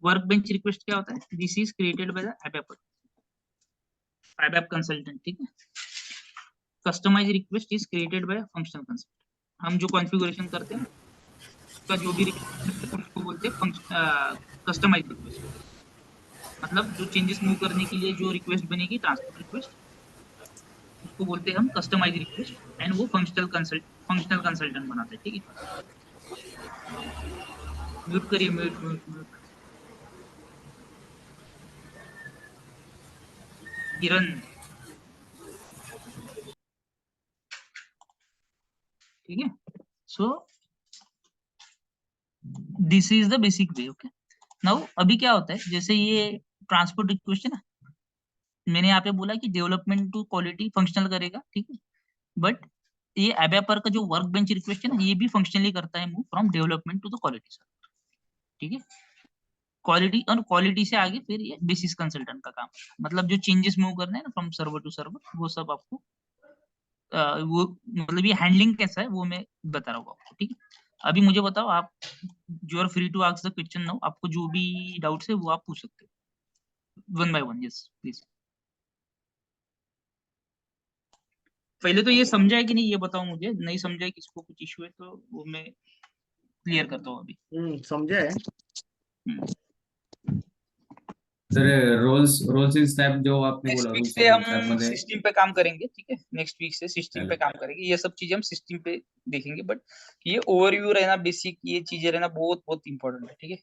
वर्क बेंच रिक्वेस्ट क्या होता है, this is created by the ABAP consultant, ठीक है। Customize request is created by functional consultant. हम जो कॉन्फ़िगरेशन करते हैं उसका जो भी रिक्वेस्ट उसको बोलते हैं कस्टमाइज रिक्वेस्ट। मतलब जो चेंजेस मूव करने के लिए जो रिक्वेस्ट बनेगी ट्रांसपोर्ट रिक्वेस्ट, उसको बोलते हैं हम कस्टमाइज रिक्वेस्ट, एंड वो फंक्शनल कंसल्टेंट बनाते हैं। ठीक है, म्यूट करिए, म्यूट म्यूट म्यूट। किरण, ठीक है। So this is the basic way. Okay, now अभी क्या होता है, जैसे ये ट्रांसपोर्ट रिक्वेस्ट है ना, मैंने यहाँ पे बोला कि डेवलपमेंट टू क्वालिटी फंक्शनल करेगा, ठीक है। बट ये ABAP का जो वर्क बेंच रिक्वेस्ट है ना, ये भी फंक्शनली करता है move from development to the quality server. ठीक है, क्वालिटी और क्वालिटी से आगे फिर ये बेसिस कंसल्टेंट का काम है। मतलब जो चेंजेस मूव करने हैं ना फ्रॉम सर्वर टू सर्वर, वो सब आपको वो मतलब ये हैंडलिंग कैसा है वो मैं बता रहा हूँ आपको। ठीक है, अभी मुझे बताओ, आप you are free to ask the question now. आपको जो भी डाउट्स है वो आप पूछ सकते हो one by one. Yes please. पहले तो ये समझा है कि नहीं ये बताओ मुझे, नहीं समझा है, किसको कुछ इशू है तो वो मैं क्लियर करता हूँ अभी। समझा है। Hmm. Sir roles roles in snap जो आपने नेक्स्ट बोला, वीक रूल्स से ऑफ इन स्नैप हम मध्ये सिस्टम पे काम करेंगे। ठीक है, नेक्स्ट वीक से सिस्टम पे चालेल. काम करेंगे, ये सब चीजें हम सिस्टम पे देखेंगे। बट ये ओवरव्यू रहना, बेसिक ये चीजें रहना बहुत बहुत इंपॉर्टेंट है। ठीक है,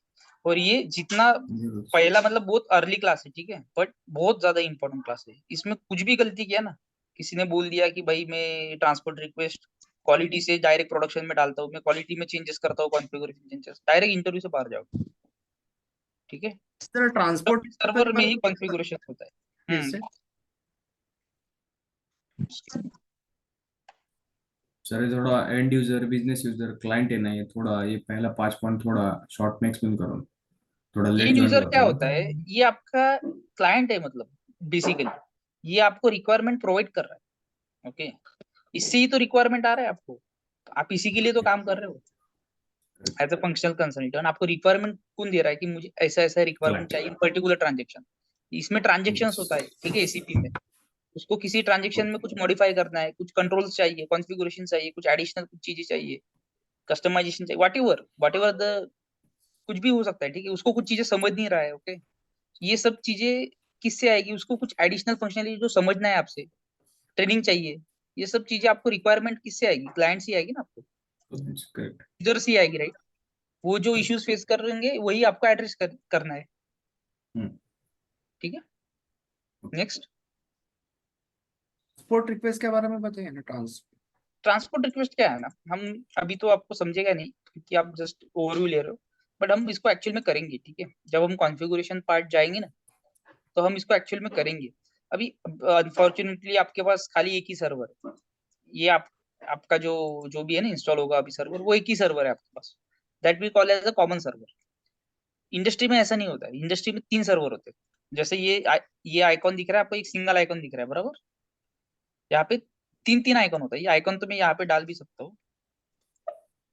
और ये जितना जरूर. पहला मतलब बहुत अर्ली क्लास है, ठीक है, बट बहुत ज्यादा इंपॉर्टेंट क्लास है। इसमें कुछ भी गलती किया ना, किसी ने बोल दिया कि भाई मैं ट्रांसपोर्ट रिक्वेस्ट क्वालिटी से डायरेक्ट प्रोडक्शन में डालता हूँ, मैं क्वालिटी में चेंजेस करता हूँ, कॉन्फ़िगरेशन चेंजेस, डायरेक्ट इंटरव्यू से बाहर जाओ। ठीक है, सर ट्रांसपोर्ट सर्वर में ही कॉन्फ़िगरेशन होता है। से सर ये थोड़ा and user business user client है ना, ये थोड़ा ये पहला 5 पॉइंट थोड़ा शॉर्ट में एक्सप्लेन करो. थोड़ा लेट एंड ज्वाइन यूजर हुआ क्या था होता है, ना. ये आपका क्लाइंट है। मतलब बेसिकली ये आपको रिक्वायरमेंट प्रोवाइड कर रहा है। ओके, इससे ही तो रिक्वायरमेंट आ रहा है आपको, आप इसी के लिए तो काम कर रहे हो एज अ फंक्शनल कंसल्टेंट। आपको रिक्वायरमेंट कौन दे रहा है कि मुझे ऐसा ऐसा रिक्वायरमेंट क्लाइंट. चाहिए पर्टिकुलर ट्रांजेक्शन। इसमें ट्रांजेक्शन यस. होता है, ठीक है, एसीपी में। उसको किसी ट्रांजेक्शन में कुछ मॉडिफाई करना है, कुछ कंट्रोल्स चाहिए, कॉन्फ़िगरेशन चाहिए, कुछ एडिशनल कुछ चीजें चाहिए, कस्टमाइजेशन चाहिए, वट एवर द कुछ भी हो सकता है। ठीक है, उसको कुछ चीजें समझ नहीं रहा है। ओके, ये सब चीजें किससे आएगी, उसको कुछ एडिशनल फंक्शनलिटी जो समझना है आपसे, ट्रेनिंग चाहिए, ये सब चीजें आपको रिक्वायरमेंट किससे आएगी, क्लाइंट से आएगी ना, आपको करेक्ट. यूजर से आएगी, राइट। वो जो इश्यूज फेस कर रहेंगे वही आपको एड्रेस करना है। ठीक है, नेक्स्ट। ट्रांसपोर्ट रिक्वेस्ट के बारे में बताइए ना। ट्रांसपोर्ट रिक्वेस्ट क्या है ना, हम अभी तो आपको समझेगा नहीं क्योंकि आप जस्ट ओवरव्यू ले रहे हो, बट हम इसको एक्चुअल में करेंगे। ठीक है, जब हम कॉन्फ़िगरेशन पार्ट जाएंगे ना, तो हम इसको एक्चुअल में करेंगे। अभी अनफॉर्चुनेटली आपके पास खाली एक ही सर्वर है। ये आपका जो जो भी है ना इंस्टॉल होगा अभी सर्वर, वो एक ही सर्वर है आपके पास, that we call as a common server. Industry में ऐसा नहीं होता है, इंडस्ट्री में 3 सर्वर होते हैं। जैसे ये आइकॉन दिख रहा है आपको, एक सिंगल आइकॉन दिख रहा है, बराबर। यहाँ पे 3 आइकॉन होता है। ये आइकॉन तो मैं यहाँ पे डाल भी सकता हूँ।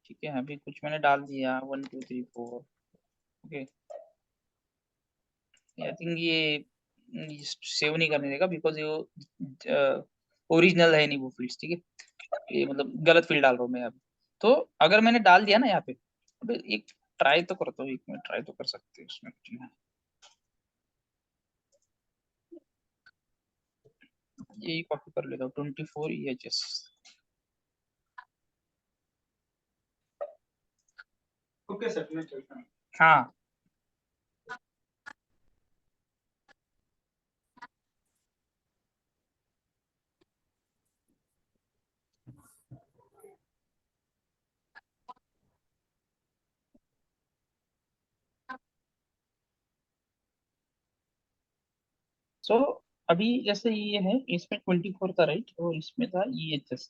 ठीक है, अभी कुछ मैंने डाल दिया 1 2 3 4। ओके, आई थिंक ये सेव नहीं करने देगा बिकॉज ये ओरिजिनल है नहीं वो फील्ड्स। ठीक है, ये मतलब गलत फील्ड डाल रहा हूँ मैं अब। तो अगर मैंने डाल दिया ना यहाँ पे, अबे एक ट्राई तो करता हूँ, एक मिनट, ट्राई तो कर सकते हैं, उसमें कुछ नहीं है। यही कॉपी कर लेता हूँ 24 EHS। ओके सर, मैं चलता हूँ। हाँ, सो अभी जैसे ये है, इसमें 24 था, राइट, और इसमें था EHS।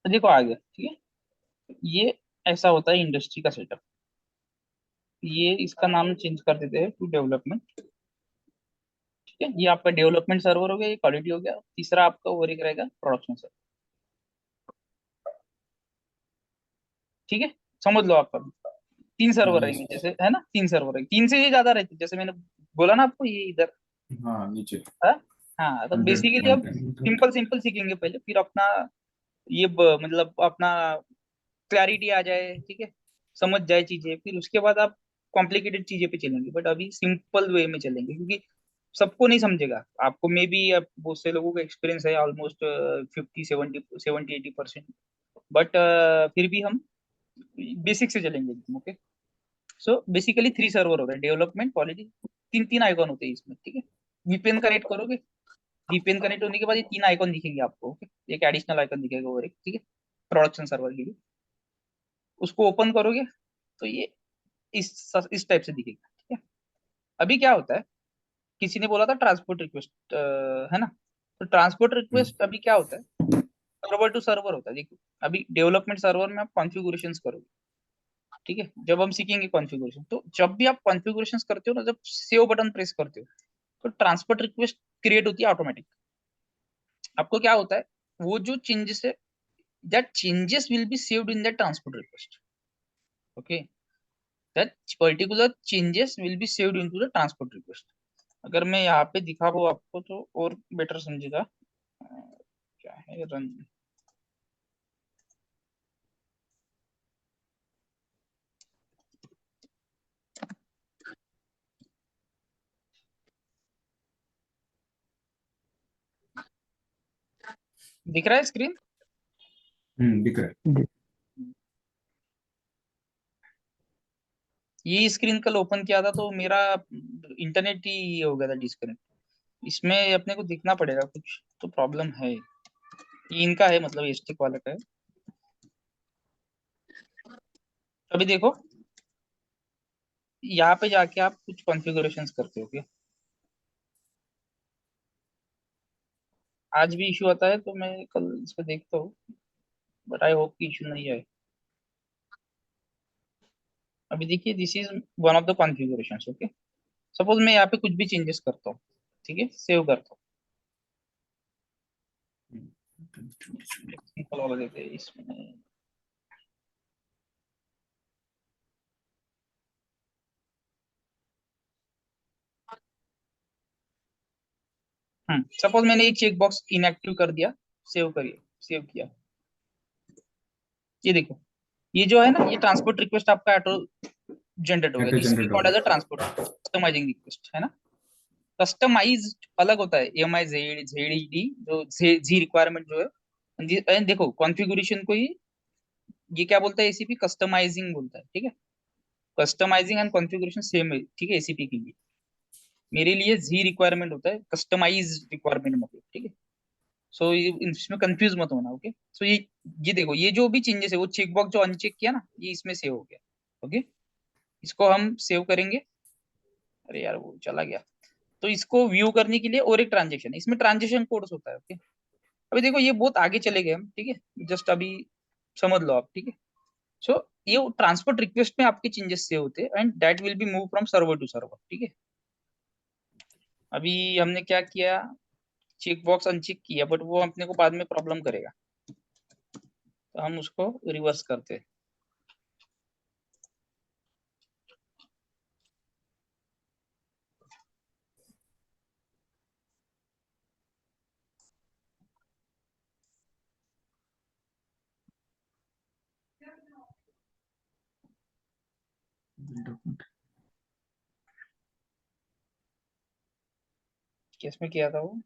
तो देखो आ गया। ठीक है, ये ऐसा होता है इंडस्ट्री का सेटअप। ये इसका नाम चेंज कर देते हैं टू डेवलपमेंट। ठीक है, ये आपका डेवलपमेंट सर्वर हो गया, ये क्वालिटी हो गया। तीसरा आपका और एक रहेगा प्रोडक्शन सर्वर। ठीक है, समझ लो आपका 3 सर्वर यस. रहेंगे, जैसे है ना, 3 सर्वर रहेंगे, 3 से ये ज्यादा रहते हैं। जैसे मैंने बोला ना आपको, ये इधर हाँ नीचे हाँ तो 100 बेसिकली अब 110 सिंपल सीखेंगे पहले, फिर अपना ये मतलब अपना क्लैरिटी आ जाए, ठीक है, समझ जाए चीजें, फिर उसके बाद आप कॉम्प्लिकेटेड चीजें पे चलेंगे, बट अभी सिंपल वे में चलेंगे, क्योंकि सबको नहीं समझेगा। आपको मे बी बहुत से लोगों का एक्सपीरियंस है ऑलमोस्ट 50-70 70-80%, बट फिर भी हम बेसिक से चलेंगे। ओके, सो बेसिकली 3 सर्वर होता है, डेवलपमेंट, क्वालिटी, तीन तीन आइकॉन होते हैं इसमें, ठीक है। वीपीएन कनेक्ट करोगे, वीपीएन कनेक्ट होने के बाद ये 3 आइकॉन दिखेंगे आपको, ओके, एक एडिशनल आइकॉन दिखेगा और एक, ठीक है, प्रोडक्शन सर्वर के लिए। उसको ओपन करोगे तो ये इस टाइप से दिखेगा, ठीक है। अभी क्या होता है, किसी ने बोला था ट्रांसपोर्ट रिक्वेस्ट, है ना, तो ट्रांसपोर्ट रिक्वेस्ट अभी क्या होता है, सर्वर टू सर्वर होता है। देखो अभी डेवलपमेंट सर्वर में आप कॉन्फ़िगरेशन करोगे, ठीक है, जब हम सीखेंगे कॉन्फ़िगरेशन, तो जब भी आप कॉन्फ़िगरेशन करते हो ना, जब सेव बटन प्रेस करते हो, तो ट्रांसपोर्ट रिक्वेस्ट क्रिएट होती है ऑटोमेटिक। आपको क्या होता है, वो जो चेंजेस है, that changes will be saved in that transport request, okay, that particular changes will be saved into the transport request. अगर मैं यहाँ पे दिखा पाऊँ आपको तो और बेटर समझेगा। क्या है रन, दिख रहा है स्क्रीन? दिख रहा है। ये स्क्रीन कल ओपन किया था तो मेरा इंटरनेट ही हो गया था डिस्कनेक्ट। इसमें अपने को दिखना पड़ेगा, कुछ तो प्रॉब्लम है। ये इनका है, मतलब एस्टिक वाला का है। अभी देखो, यहाँ पे जाके आप कुछ कॉन्फ़िगरेशंस करते हो, आज भी इशू आता है तो मैं कल इस पे देखता हूँ, बट आई होप कि इशू नहीं आए। अभी देखिए, this is one of the configurations, okay. Suppose मैं यहाँ पे कुछ भी चेंजेस करता हूँ, ठीक है, सेव करता हूँ, सिंपल वाला देते हैं इसमें। सपोज मैंने एक चेक बॉक्स इनएक्टिव कर दिया, सेव करिए, सेव किया, ये देखो, ये जो है ना, ये ट्रांसपोर्ट रिक्वेस्ट आपका ऑटो जनरेट हो गया। ऑटो दिस विल जनरेट हो कॉल्ड एज अ गया। ट्रांसपोर्ट कस्टमाइजिंग रिक्वेस्ट, है ना। कस्टमाइज अलग होता है, MIZ, जो जी रिक्वायरमेंट जो है, देखो कॉन्फ़िगरेशन को ही ये क्या बोलता है, एसीपी कस्टमाइजिंग बोलता है, ठीक है। कस्टमाइजिंग एंड कॉन्फ़िगरेशन सेम है, ठीक है, एसीपी के लिए। मेरे लिए जी रिक्वायरमेंट होता है कस्टमाइज रिक्वायरमेंट, मतलब, ठीक है। सो ये इसमें कंफ्यूज मत होना, ओके। सो ये देखो, ये जो भी चेंजेस है, वो चेक बॉक्स जो अनचेक किया ना, ये इसमें सेव हो गया, ओके। इसको हम सेव करेंगे। अरे यार वो चला गया। तो इसको व्यू करने के लिए और एक ट्रांजेक्शन, इसमें ट्रांजेक्शन कोड्स होता है, ओके। अभी देखो ये बहुत आगे चले गए हम, ठीक है, जस्ट अभी समझ लो आप, ठीक है। सो ये ट्रांसपोर्ट रिक्वेस्ट में आपके चेंजेस सेव होते हैं and that will be move from server to server, ठीक है। अभी हमने क्या किया, चेक बॉक्स अनचेक किया, बट वो अपने को बाद में प्रॉब्लम करेगा, तो हम उसको रिवर्स करते हैं। किसमें किया था वो?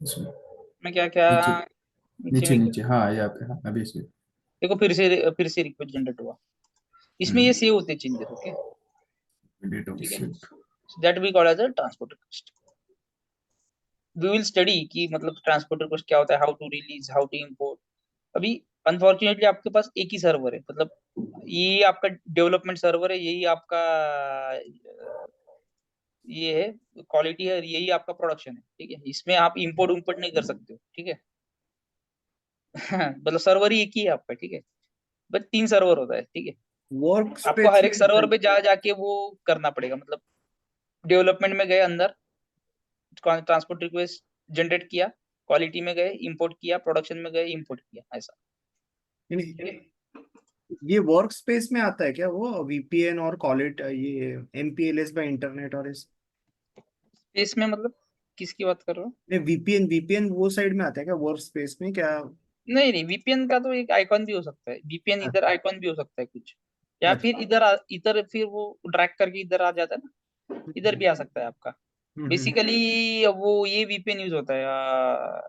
इसमें मैं क्या क्या, नीचे नीचे नीचे में नीचे, क्या, हाँ यहाँ पे, हाँ अभी इसमें देखो फिर से रिक्वेस्ट जनरेट हुआ, इसमें ये सेव होते चेंजेस, ओके, डेट ऑफ ठीक है। Ship. That we call as a transport request. We will study कि मतलब ट्रांसपोर्ट रिक्वेस्ट क्या होता है, how to release, how to import. अभी अनफॉर्चुनेटली आपके पास एक ही सर्वर है, मतलब ये आपका डेवलपमेंट सर्वर है, यही आपका ये है क्वालिटी है, यही आपका प्रोडक्शन है, ठीक है। इसमें आप इंपोर्ट उम्पोर्ट नहीं कर सकते हो, ठीक है। मतलब सर्वर ही एक ही है आपका, ठीक है, बट 3 सर्वर होता है, ठीक है। वर्क आपको हर एक स्पेसिफिक सर्वर पे जा जाके वो करना पड़ेगा, मतलब डेवलपमेंट में गए अंदर, ट्रांसपोर्ट रिक्वेस्ट जनरेट किया, क्वालिटी में गए इंपोर्ट किया, प्रोडक्शन में गए इंपोर्ट किया, ऐसा। नहीं, ठीक है? ये वर्क स्पेस में आता है क्या वो वीपीएन और कॉलिट ये एमपीएलएस बाय इंटरनेट और इस स्पेस में मतलब किसकी बात कर रहे हो? वीपीएन वीपीएन वो साइड में आता है क्या वर्क स्पेस में क्या? नहीं नहीं, वीपीएन का तो एक आइकॉन भी हो सकता है, वीपीएन इधर आइकॉन भी हो सकता है कुछ, या अच्छा। फिर इधर फिर वो ड्रैग करके इधर आ जाता है ना, इधर भी आ सकता है आपका। बेसिकली वो ये वीपीएन यूज होता है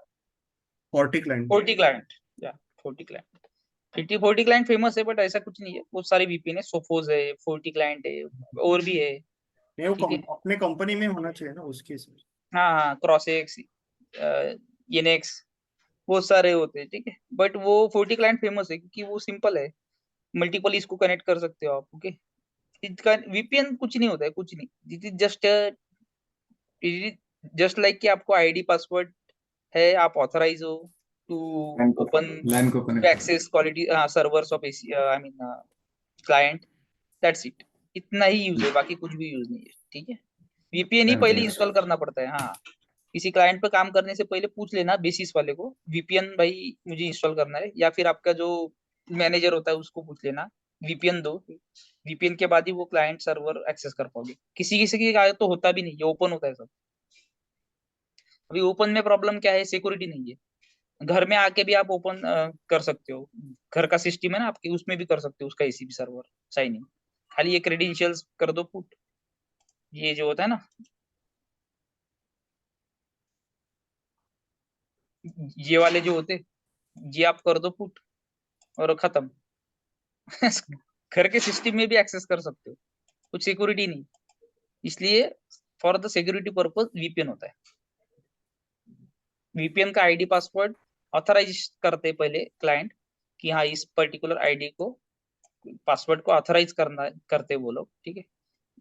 फोर्टी क्लाइंट। फोर्टी क्लाइंट, या forty client. Forty client famous है, बट ऐसा कुछ नहीं है, बहुत सारे वीपीएन है, सोफोस है, फोर्टी क्लाइंट है, और भी है। नहीं वो ठीक है, अपने कंपनी में होना चाहिए ना उसके हिसाब से। हाँ हाँ, क्रॉसएक्स, येनेक्स, बहुत सारे होते हैं। ठीक है, बट वो फोर्टी क्लाइंट फेमस है क्योंकि वो सिंपल है, मल्टीपल इसको कनेक्ट कर सकते हो आप। ओके, इसका वीपीएन कुछ नहीं होता है, कुछ नहीं, इट इज जस्ट लाइक कि आपको आईडी पासवर्ड है, आप ऑथराइज हो टू ओपन लैन को to connect access quality servers of AC, I mean client, that's it. इतना ही यूज है, बाकी कुछ भी यूज नहीं है। ठीक है, वीपीएन ही लैन पहले कनेक्ट। इंस्टॉल करना पड़ता है। हाँ, किसी क्लाइंट पे काम करने से पहले पूछ लेना बेसिस वाले को, वीपीएन भाई मुझे इंस्टॉल करना है, या फिर आपका जो मैनेजर होता है उसको पूछ लेना वीपीएन दो, वीपीएन के बाद ही वो क्लाइंट सर्वर एक्सेस कर पाओगे। किसी किसी की आदत तो होता भी नहीं, ये ओपन होता है सब। अभी ओपन में प्रॉब्लम क्या है, सिक्योरिटी नहीं है। घर में आके भी आप ओपन कर सकते हो, घर का सिस्टम है ना आपके, उसमें भी कर सकते हो उसका एसीपी सर्वर साइन इन, खाली ये क्रेडेंशियल्स कर दो पुट, ये जो होता है ना, ये वाले जो होते, ये आप कर दो पुट और खत्म। घर के सिस्टम में भी एक्सेस कर सकते हो, कुछ सिक्योरिटी नहीं, इसलिए for the security purpose VPN होता है। वीपीएन का आईडी पासवर्ड ऑथराइज करते पहले क्लाइंट कि हाँ इस पर्टिकुलर आईडी को, पासवर्ड को ऑथराइज करना करते वो लोग। ठीक है,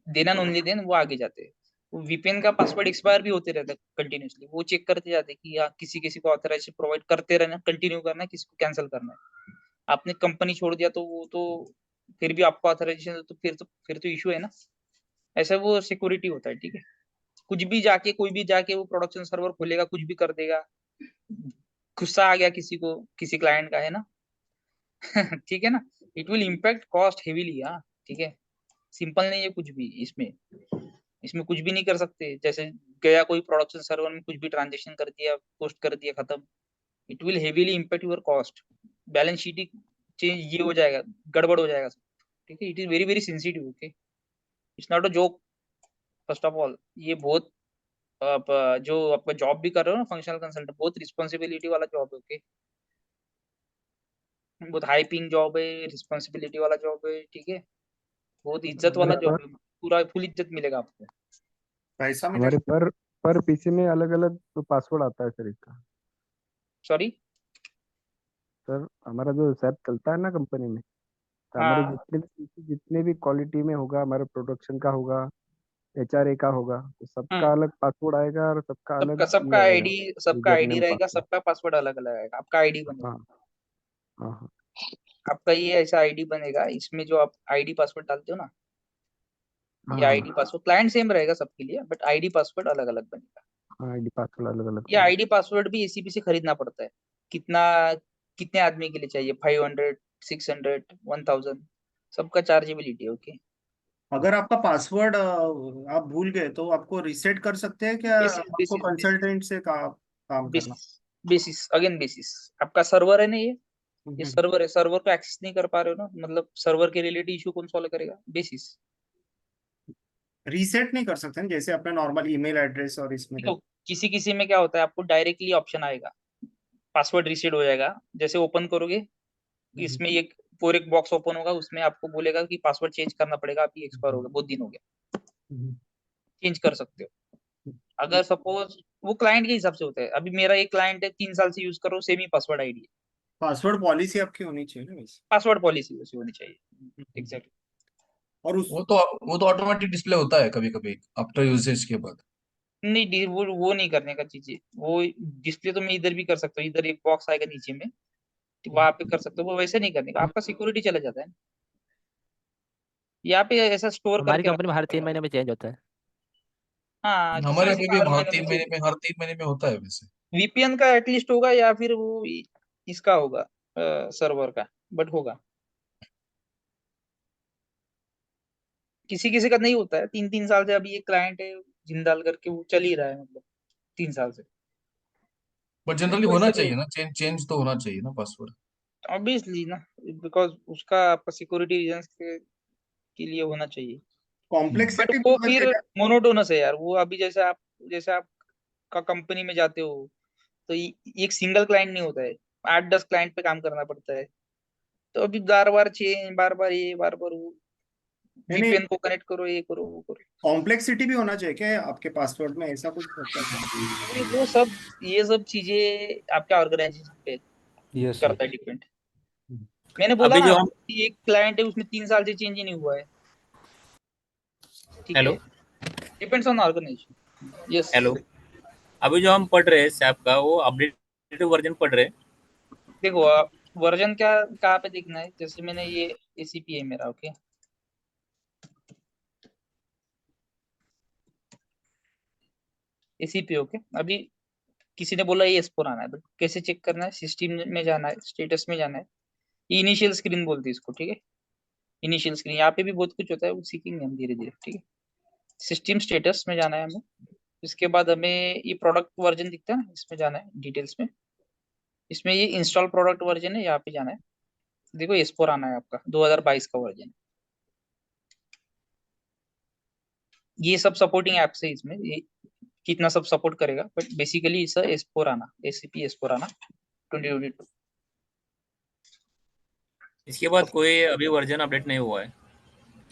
देन एंड ओनली देन वो आगे जाते हैं। वीपीएन का पासवर्ड एक्सपायर भी होते रहता है कंटिन्यूसली, वो चेक करते जाते हैं कि हाँ किसी किसी को ऑथराइजेशन प्रोवाइड करते रहना, कंटिन्यू करना है, किसी को कैंसिल करना है। आपने कंपनी छोड़ दिया तो वो तो फिर भी आपको ऑथराइजेशन, तो फिर तो इशू है ना। ऐसा वो सिक्योरिटी होता है। ठीक है, कुछ भी जाके कोई भी जाके वो प्रोडक्शन सर्वर खोलेगा, कुछ भी कर देगा, गुस्सा आ गया किसी को, किसी क्लाइंट का है ना, ठीक है ना, it will impact cost heavily. हाँ, ठीक है, सिंपल नहीं है कुछ भी इसमें, इसमें कुछ भी नहीं कर सकते। जैसे गया कोई प्रोडक्शन सर्वर में कुछ भी ट्रांजेक्शन कर दिया, पोस्ट कर दिया, खत्म, it will heavily impact your cost, balance sheet he change, ये हो जाएगा, गड़बड़ हो जाएगा सब। ठीक है, it is very very sensitive. Okay, it's not a joke. First of all ये बहुत, आप जो आपका जॉब भी कर रहे हो ना फंक्शनल कंसल्टेंट, बहुत रिस्पॉन्सिबिलिटी वाला जॉब है। ओके, बहुत हाई पिंग जॉब है, रिस्पॉन्सिबिलिटी वाला जॉब है। ठीक है, बहुत इज्जत हमारे वाला पर जॉब है, पूरा फुल इज्जत मिलेगा आपको। पैसा हमारे मिलेगा। पर पीसी में अलग अलग पासवर्ड आता है सर इसका। सॉरी। सर हमारा जो सैप चलता है ना कंपनी में, तो हमारे हाँ, जितने भी क्वालिटी में होगा, हमारे प्रोडक्शन का होगा, एचआरए का होगा, तो सबका हम्म, अलग पासवर्ड आएगा और सबका सबका अलग सबका ये आएगा, आईडी, सबका यूजर आईडी नेम रहेगा, पासवर्ड। सबका पासवर्ड अलग अलग आएगा, आपका आईडी बनेगा। हाँ हाँ हाँ आपका ये ऐसा आईडी बनेगा, इसमें जो आप आईडी पासवर्ड डालते हो ना, हाँ ये हाँ आईडी पासवर्ड क्लाइंट सेम रहेगा सबके लिए, बट आईडी पासवर्ड अलग अलग बनेगा। हाँ, आईडी पासवर्ड अलग अलग ये रहेगा। आईडी पासवर्ड भी एसीपी से खरीदना पड़ता है। कितना, कितने आदमी के लिए चाहिए, 500, 600, 1000, सबका चार्जेबिलिटी। ओके, अगर आपका पासवर्ड आप भूल गए तो आपको रिसेट कर सकते हैं क्या? बेसिस आपको बेसिस बेसिस कंसल्टेंट से काम करना? Basis basis again basis. आपका सर्वर है ना, ये हम्म। सर्वर है, सर्वर को एक्सेस नहीं कर पा रहे हो ना, मतलब सर्वर के रिलेटेड इशू कौन सॉल्व करेगा, बेसिस। रीसेट नहीं कर सकते ना जैसे अपने नॉर्मल ईमेल एड्रेस और इसमें देखो, किसी किसी में क्या होता है, आपको डायरेक्टली ऑप्शन आएगा, पासवर्ड रीसेट हो जाएगा। जैसे ओपन करोगे, इसमें एक पूरे एक बॉक्स ओपन होगा, उसमें आपको बोलेगा कि पासवर्ड चेंज करना पड़ेगा, अभी एक्सपायर हो गया, बहुत दिन हो गया, चेंज कर सकते हो। अगर सपोज वो क्लाइंट के हिसाब से होता है, अभी मेरा एक क्लाइंट है 3 साल से यूज करो, सेम ही पासवर्ड आईडी है, पासवर्ड पॉलिसी आपकी होनी चाहिए ना वैसे। पासवर्ड पॉलिसी वैसी होनी चाहिए। एग्जैक्टली। और उस वो तो ऑटोमेटिक डिस्प्ले होता है कभी कभी आफ्टर यूजेज के बाद। नहीं वो नहीं करने का चीज है, वो डिस्प्ले तो मैं इधर भी कर सकता हूँ, इधर एक बॉक्स आएगा नीचे में, तो वहां पे कर सकते हो, वो वैसे नहीं करने का, आपका सिक्योरिटी चला जाता है। यहाँ पे ऐसा स्टोर हमारी करके कंपनी रखना में हर पड़ेगा। 3 महीने में चेंज होता है। हाँ, किसी हमारे किसी यहाँ का पे हर भी हर महीने में तीन महीने चाहिए। में हर 3 महीने में होता है वैसे। वीपीएन का एटलीस्ट होगा या फिर वो इसका होगा सर्वर का, बट होगा। किसी किसी का नहीं होता है, 3 3 साल से अभी एक क्लाइंट है जिंदाल करके, वो चल ही रहा है मतलब 3 साल से। बट जनरली कोई होना से चाहिए ना, चेंज चेंज तो होना चाहिए ना पासवर्ड। ऑब्वियसली ना, बिकॉज उसका आपका सिक्योरिटी रीजंस के लिए होना चाहिए। बट कॉम्प्लेक्सिटी भी वो बढ़ती फिर है क्या? मोनोटोनस है यार वो। अभी जैसे आप का कंपनी में जाते हो तो एक सिंगल क्लाइंट नहीं होता है, 8 10 क्लाइंट पे काम करना पड़ता है। तो अभी बार बार चेंज, बार बार ये, बार बार वो, नहीं नहीं, वीपीएन को कनेक्ट करो, ये करो, वो करो। कॉम्प्लेक्सिटी भी होना चाहिए क्या आपके पासवर्ड में, ऐसा कुछ होता है क्या? अभी वो सब, ये सब चीजें आपके ऑर्गेनाइजेशन पे यस करता है यस। डिपेंड। मैंने बोला अभी ना जो हम आपको कि एक क्लाइंट है उसमें 3 साल से चेंज ही नहीं हुआ है, ठीक है। Hello depends on organization. Yes. Hello, अभी जो हम पढ़ रहे हैं सैप का, वो अपडेटेड वर्जन पढ़ रहे हैं। देखो वर्जन क्या कहाँ पे देखना है, जैसे मैंने ये एसीपी है मेरा, ओके। ACP okay. अभी किसी ने बोला ये S4 आना है, बट कैसे चेक करना है? सिस्टम में जाना है, स्टेटस में जाना है। इनिशियल स्क्रीन बोलते हैं इसको, ठीक है। इनिशियल स्क्रीन, यहाँ पे भी बहुत कुछ होता है, वो सीखेंगे हम धीरे धीरे, ठीक है। सिस्टम स्टेटस में जाना है हमें। इसके बाद हमें ये प्रोडक्ट वर्जन दिखता है ना, इसमें जाना है डिटेल्स में। इसमें ये इंस्टॉल प्रोडक्ट वर्जन है, यहाँ पे जाना है। देखो S4 आना है आपका, 2022 का वर्जन। ये सब सपोर्टिंग एप्स है इसमें, ये कितना सब सपोर्ट करेगा, बट बेसिकली इस S4 आना, एसीपी S4 आना 2022। इसके बाद कोई अभी वर्जन अपडेट नहीं हुआ है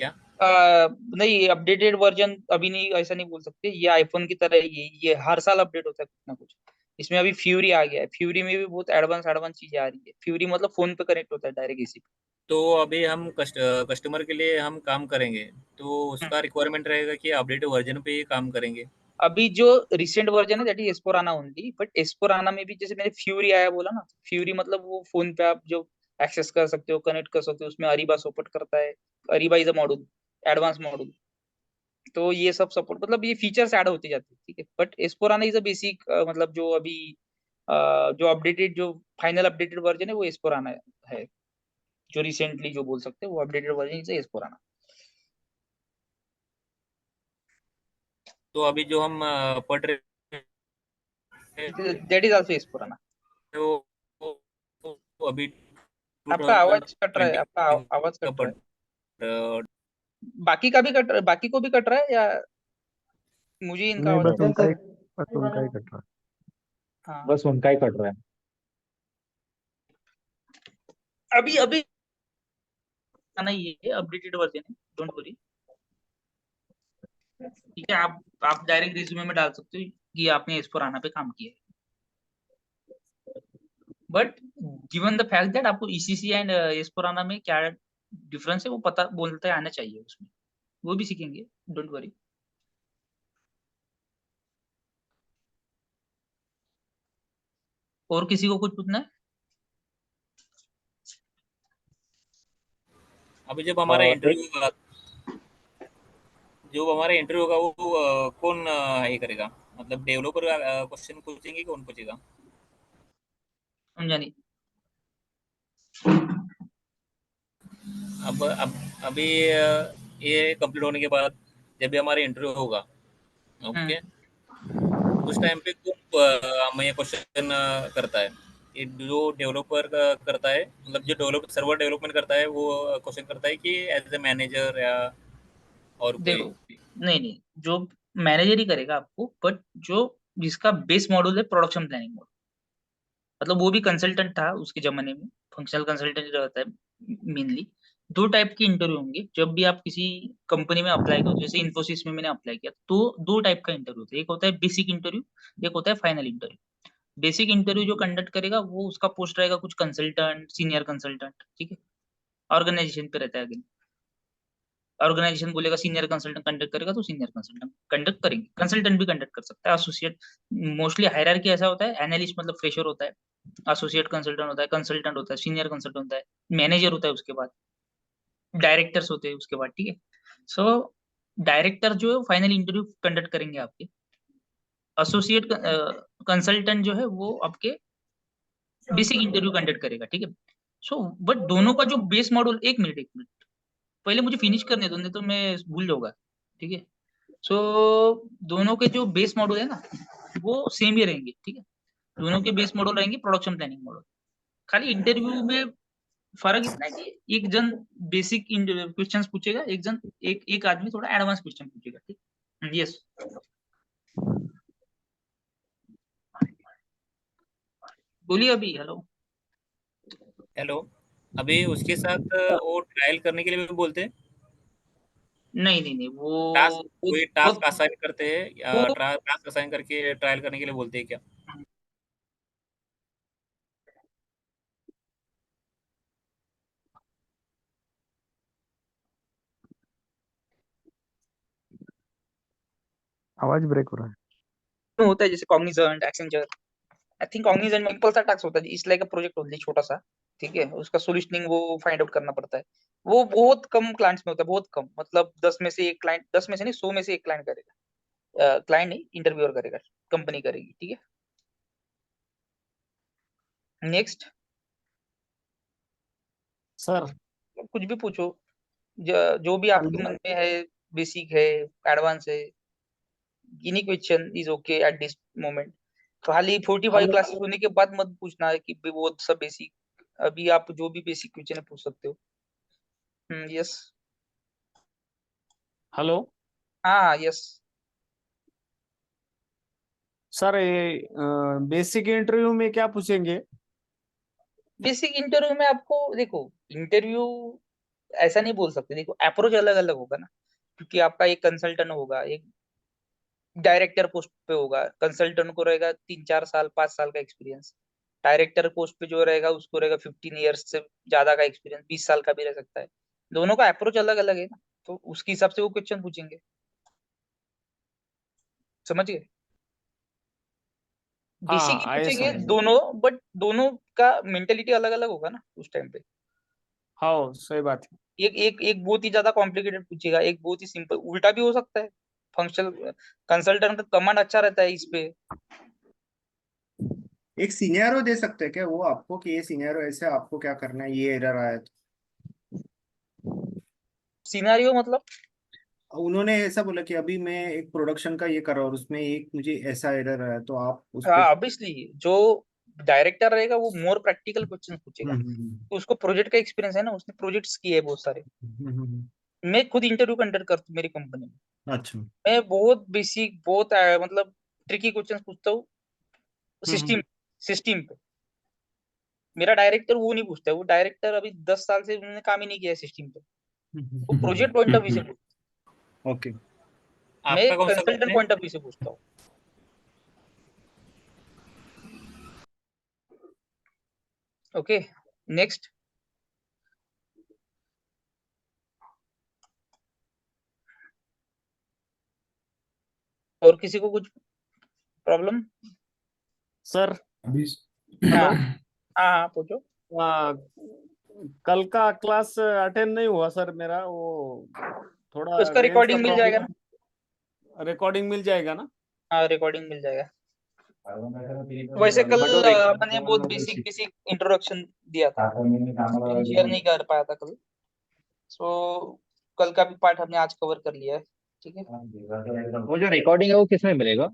क्या? नहीं, अपडेटेड वर्जन अभी नहीं, ऐसा नहीं बोल सकते। ये आईफोन की तरह ये हर साल अपडेट होता है कुछ ना कुछ। इसमें अभी फ्यूरी आ गया है, फ्यूरी में भी बहुत एडवांस एडवांस चीजें आ रही है। फ्यूरी मतलब फोन पे कनेक्ट होता है डायरेक्ट इसी तो अभी हम कस्टमर के लिए हम काम करेंगे, तो पे। उसका रिक्वायरमेंट रहेगा कि अपडेटेड वर्जन पे ही काम करेंगे। अभी जो रिसेंट वर्जन है दैट इज S4 आना ओनली, बट S4 आना में भी जैसे मैंने फ्यूरी आया बोला ना, फ्यूरी मतलब वो फोन पे आप जो एक्सेस कर सकते हो, कनेक्ट कर सकते हो, उसमें अरीबा सपोर्ट करता है। Ariba is a module, advance module. तो ये सब सपोर्ट, मतलब ये फीचर्स ऐड होते जाते हैं, ठीक है। बट S4 आना इज अ बेसिक, मतलब जो अभी जो अपडेटेड, जो फाइनल अपडेटेड वर्जन है वो S4 आना है। जो रिसेंटली जो बोल सकते हैं वो अपडेटेड वर्जन इज S4 आना। तो अभी जो हम पढ़ रहे हैं, दैट इज आल्सो S4 आना। तो अभी आपका आवाज कट रहा है, 2020 आपका आवाज का कट रहा पढ़ है। बाकी का भी कट रहा है, बाकी को भी कट रहा है, या मुझे इनका नहीं, आवाज बस कट उनका रहा ही, बस उनका ही कट रहा है। है? हाँ। बस उनका ही कट रहा है। अभी अभी आना ही है, अपडेटेड वर्जन है, डोंट वरी। ठीक है, आप डायरेक्ट रिज्यूमे में डाल सकते हो कि आपने S4 आना पे काम किया है। But given the fact that आपको ECC एंड S4 आना में क्या डिफरेंस है वो पता बोलते आना चाहिए उसमें, वो भी सीखेंगे, डोंट वरी। और किसी को कुछ पूछना है? अभी जब हमारा एक इंटरव्यू होगा, जो हमारा इंटरव्यू होगा वो कौन ये करेगा? मतलब डेवलपर क्वेश्चन पूछेंगे कि कौन पूछेगा? समझा नहीं। अब अभी ये कंप्लीट होने के बाद जब भी हमारा इंटरव्यू होगा, हम्म। ओके, उस टाइम पे कौन हमें ये क्वेश्चन करता है? ये जो डेवलपर करता है, मतलब जो डेवलप सर्वर डेवलपमेंट करता है, वो क्वेश्चन करता है कि एज ए मैनेजर या और देखो, कोई? नहीं नहीं, जो मैनेजर ही करेगा आपको, बट जो जिसका बेस मॉड्यूल है प्रोडक्शन प्लानिंग, मतलब वो भी कंसल्टेंट था उसके जमाने में, फंक्शनल कंसल्टेंट रहता है मेनली। 2 टाइप के इंटरव्यू होंगे जब भी आप किसी कंपनी में अप्लाई करो। जैसे इन्फोसिस में मैंने अप्लाई किया तो 2 टाइप का इंटरव्यू होता है, एक होता है बेसिक इंटरव्यू, एक होता है फाइनल इंटरव्यू। बेसिक इंटरव्यू जो कंडक्ट करेगा वो उसका पोस्ट रहेगा कुछ कंसल्टेंट, सीनियर कंसल्टेंट, ठीक है। ऑर्गेनाइजेशन पे रहता है, अगेन ऑर्गेनाइजेशन बोलेगा सीनियर कंसल्टेंट कंडक्ट करेगा तो सीनियर कंसल्टेंट कंडक्ट करेंगे। कंसल्टेंट भी कंडक्ट कर सकता है, एसोसिएट। मोस्टली हायरार्की ऐसा होता है, एनालिस्ट मतलब फ्रेशर होता है, एसोसिएट कंसल्टेंट होता है, कंसल्टेंट होता है, सीनियर कंसल्टेंट होता है, मैनेजर होता है, उसके बाद डायरेक्टर्स होते हैं उसके बाद, ठीक है। सो डायरेक्टर जो है फाइनल इंटरव्यू कंडक्ट करेंगे आपके। एसोसिएट कंसल्टेंट जो है वो आपके बेसिक इंटरव्यू कंडक्ट करेगा, ठीक है। सो बट दोनों का जो बेस मॉड्यूल, एक मिनट पहले मुझे फिनिश करने दो, नहीं तो मैं भूल जाऊंगा, ठीक है। सो दोनों के जो बेस मॉड्यूल है ना वो सेम ही रहेंगे, ठीक है। दोनों के बेस मॉड्यूल रहेंगे प्रोडक्शन प्लानिंग मॉड्यूल। खाली इंटरव्यू में फर्क इतना है कि एक जन बेसिक क्वेश्चंस पूछेगा, एक आदमी थोड़ा एडवांस क्वेश्चन पूछेगा, ठीक। यस, बोलिए अभी। हेलो। हेलो। अभी उसके साथ वो ट्रायल करने के लिए भी बोलते हैं। नहीं, टास्क, कोई वो टास्क असाइन करते हैं या वो टास्क असाइन करके ट्रायल करने के लिए बोलते हैं क्या? आवाज ब्रेक हो रहा है। होता है जैसे Cognizant, Accenture. I think Cognizant में सिंपल सा टास्क होता है, इस लाइक अ प्रोजेक्ट ओनली, छोटा सा, ठीक है। उसका सोल्यूशनिंग वो फाइंड आउट करना पड़ता है। वो बहुत कम क्लाइंट्स में होता है, बहुत कम, मतलब 10 में से एक क्लाइंट, 10 में से नहीं 100 में से एक क्लाइंट करेगा। क्लाइंट नहीं, इंटरव्यूअर करेगा, कंपनी करेगी, ठीक है। नेक्स्ट, सर कुछ भी पूछो, जो भी आपके मन में है, बेसिक है, एडवांस है, any question is okay at this moment. खाली 45 क्लासेस होने के बाद मत पूछना है कि वो सब बेसिक। अभी आप जो भी बेसिक क्वेश्चन है पूछ सकते हो। यस। हेलो हाँ, यस। सर, ये बेसिक इंटरव्यू में क्या पूछेंगे? बेसिक इंटरव्यू में आपको देखो, इंटरव्यू ऐसा नहीं बोल सकते, देखो अप्रोच अलग अलग होगा ना, क्योंकि आपका एक कंसल्टेंट होगा, एक डायरेक्टर पोस्ट पे होगा। कंसल्टेंट को रहेगा 3-4 साल 5 साल का एक्सपीरियंस। डायरेक्टर पोस्ट पे जो रहेगा उसको रहेगा 15 ईयर्स से ज्यादा का एक्सपीरियंस, 20 साल का भी रह सकता है। दोनों का अप्रोच अलग अलग है ना, तो उसके हिसाब से वो क्वेश्चन पूछेंगे। समझ गए? बेसिक ही हाँ, आए पूछेंगे समझ। दोनों, बट दोनों का मेंटेलिटी अलग अलग होगा ना उस टाइम पे। हाँ, सही बात है। एक बहुत ही ज्यादा कॉम्प्लिकेटेड पूछेगा, एक बहुत ही सिंपल, उल्टा भी हो सकता है। फंक्शनल कंसल्टेंट का कमांड अच्छा रहता है इस पे। एक सिनेरियो दे सकते हैं क्या वो आपको, कि ये सिनेरियो ऐसे आपको क्या करना है, ये एरर आया तो? सिनेरियो मतलब? उन्होंने ऐसा बोला कि अभी मैं एक प्रोडक्शन का ये कर रहा हूँ और उसमें एक मुझे ऐसा एरर आया, तो आप उस हाँ, पे। ऑब्वियसली जो डायरेक्टर रहेगा वो मोर प्रैक्टिकल क्वेश्चन पूछेगा। तो उसको प्रोजेक्ट का एक्सपीरियंस है ना, उसने प्रोजेक्ट्स किए हैं बहुत सारे। मैं खुद इंटरव्यू कंडक्ट करता हूँ मेरी कंपनी में। अच्छा। मैं बहुत बेसिक, बहुत मतलब ट्रिकी क्वेश्चन पूछता हूँ सिस्टम सिस्टम पे। मेरा डायरेक्टर वो नहीं पूछता है, वो डायरेक्टर अभी 10 साल से उन्होंने काम ही नहीं किया है सिस्टम पे। वो प्रोजेक्ट पॉइंट ऑफ व्यू से पूछता ओके। है, मैं आपका कौन सा क्वेश्चन कंसल्टेंट है? पॉइंट ऑफ व्यू से पूछता हूँ। Okay, next. और किसी को कुछ प्रॉब्लम? सर अभी हाँ, हेलो। हाँ, हाँ, पूछो। आ, कल का क्लास अटेंड नहीं हुआ सर मेरा, वो थोड़ा उसका रेंज का रिकॉर्डिंग मिल जाएगा ना। प्रॉब्लम। रिकॉर्डिंग मिल जाएगा ना? हाँ, रिकॉर्डिंग मिल जाएगा। वैसे कल बट वो मैंने बहुत बेसिक बेसिक इंट्रोडक्शन दिया था, स्क्रीन शेयर नहीं कर पाया था कल। सो कल का भी पार्ट हमने आज कवर कर लिया है, ठीक है। वो जो रिकॉर्डिंग है वो किस में मिलेगा?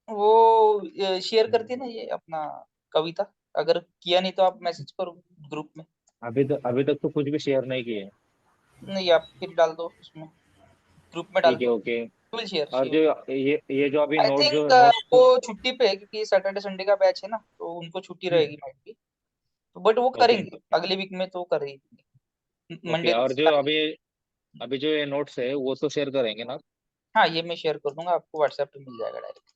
वो शेयर करती है ना ये अपना कविता। अगर किया नहीं तो आप मैसेज करो ग्रुप में। अभी तक तो कुछ भी शेयर नहीं किए। नहीं, आप फिर डाल दो उसमें, ग्रुप में डाल ठीक है, दो। ओके। विल शेयर और शेयर। जो ये जो अभी आई नोट जो थिंक नोट्स। वो छुट्टी पे है क्योंकि सैटरडे संडे का बैच है ना, तो उनको छुट्टी रहेगी माइट भी। तो बट वो ओके, करेंगे अगले वीक में, तो करेंगे ओके। मंडे और से जो आगे। अभी अभी जो ये नोट्स है वो तो शेयर करेंगे ना? हाँ, ये मैं शेयर कर दूंगा, आपको व्हाट्सएप पे मिल जाएगा डायरेक्ट।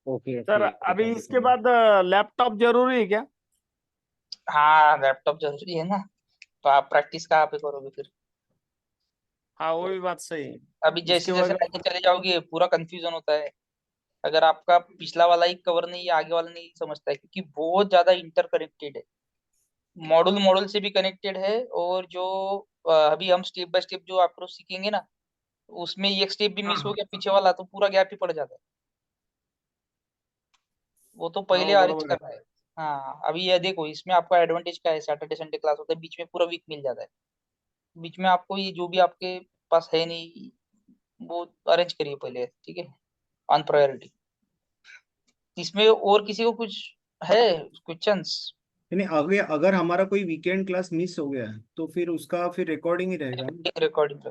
ओके, सर ठीक है, अभी थैंक यू सो इसके मच। बाद लैपटॉप जरूरी है क्या? हाँ, लैपटॉप जरूरी है ना, तो आप प्रैक्टिस कहाँ पे करोगे फिर? हाँ, वो भी बात सही है। अभी जैसे उसके जैसे बगैर। आगे चले जाओगे पूरा कंफ्यूजन होता है। अगर आपका पिछला वाला ही कवर नहीं है, आगे वाला नहीं समझता है, क्योंकि बहुत ज्यादा इंटर कनेक्टेड है। मॉड्यूल मॉड्यूल से भी कनेक्टेड है, और जो अभी हम स्टेप बाय स्टेप जो अप्रोच सीखेंगे ना, उसमें एक स्टेप भी मिस हो हाँ, गया पीछे वाला तो पूरा गैप ही पड़ जाता है। वो तो पहले हाँ अरेंज बरोबर है. करना है। हाँ अभी ये देखो, इसमें आपका एडवांटेज क्या है, सैटरडे संडे क्लास होता है, बीच में पूरा वीक मिल जाता है। बीच में आपको ये जो भी आपके पास है नहीं, वो अरेंज करिए पहले, ठीक है, ऑन प्रायोरिटी। इसमें और किसी को कुछ है क्वेश्चंस? नहीं, अगर अगर हमारा कोई वीकेंड क्लास मिस हो गया है तो फिर उसका फिर रिकॉर्डिंग ही रहेगा ना. रिकॉर्डिंग।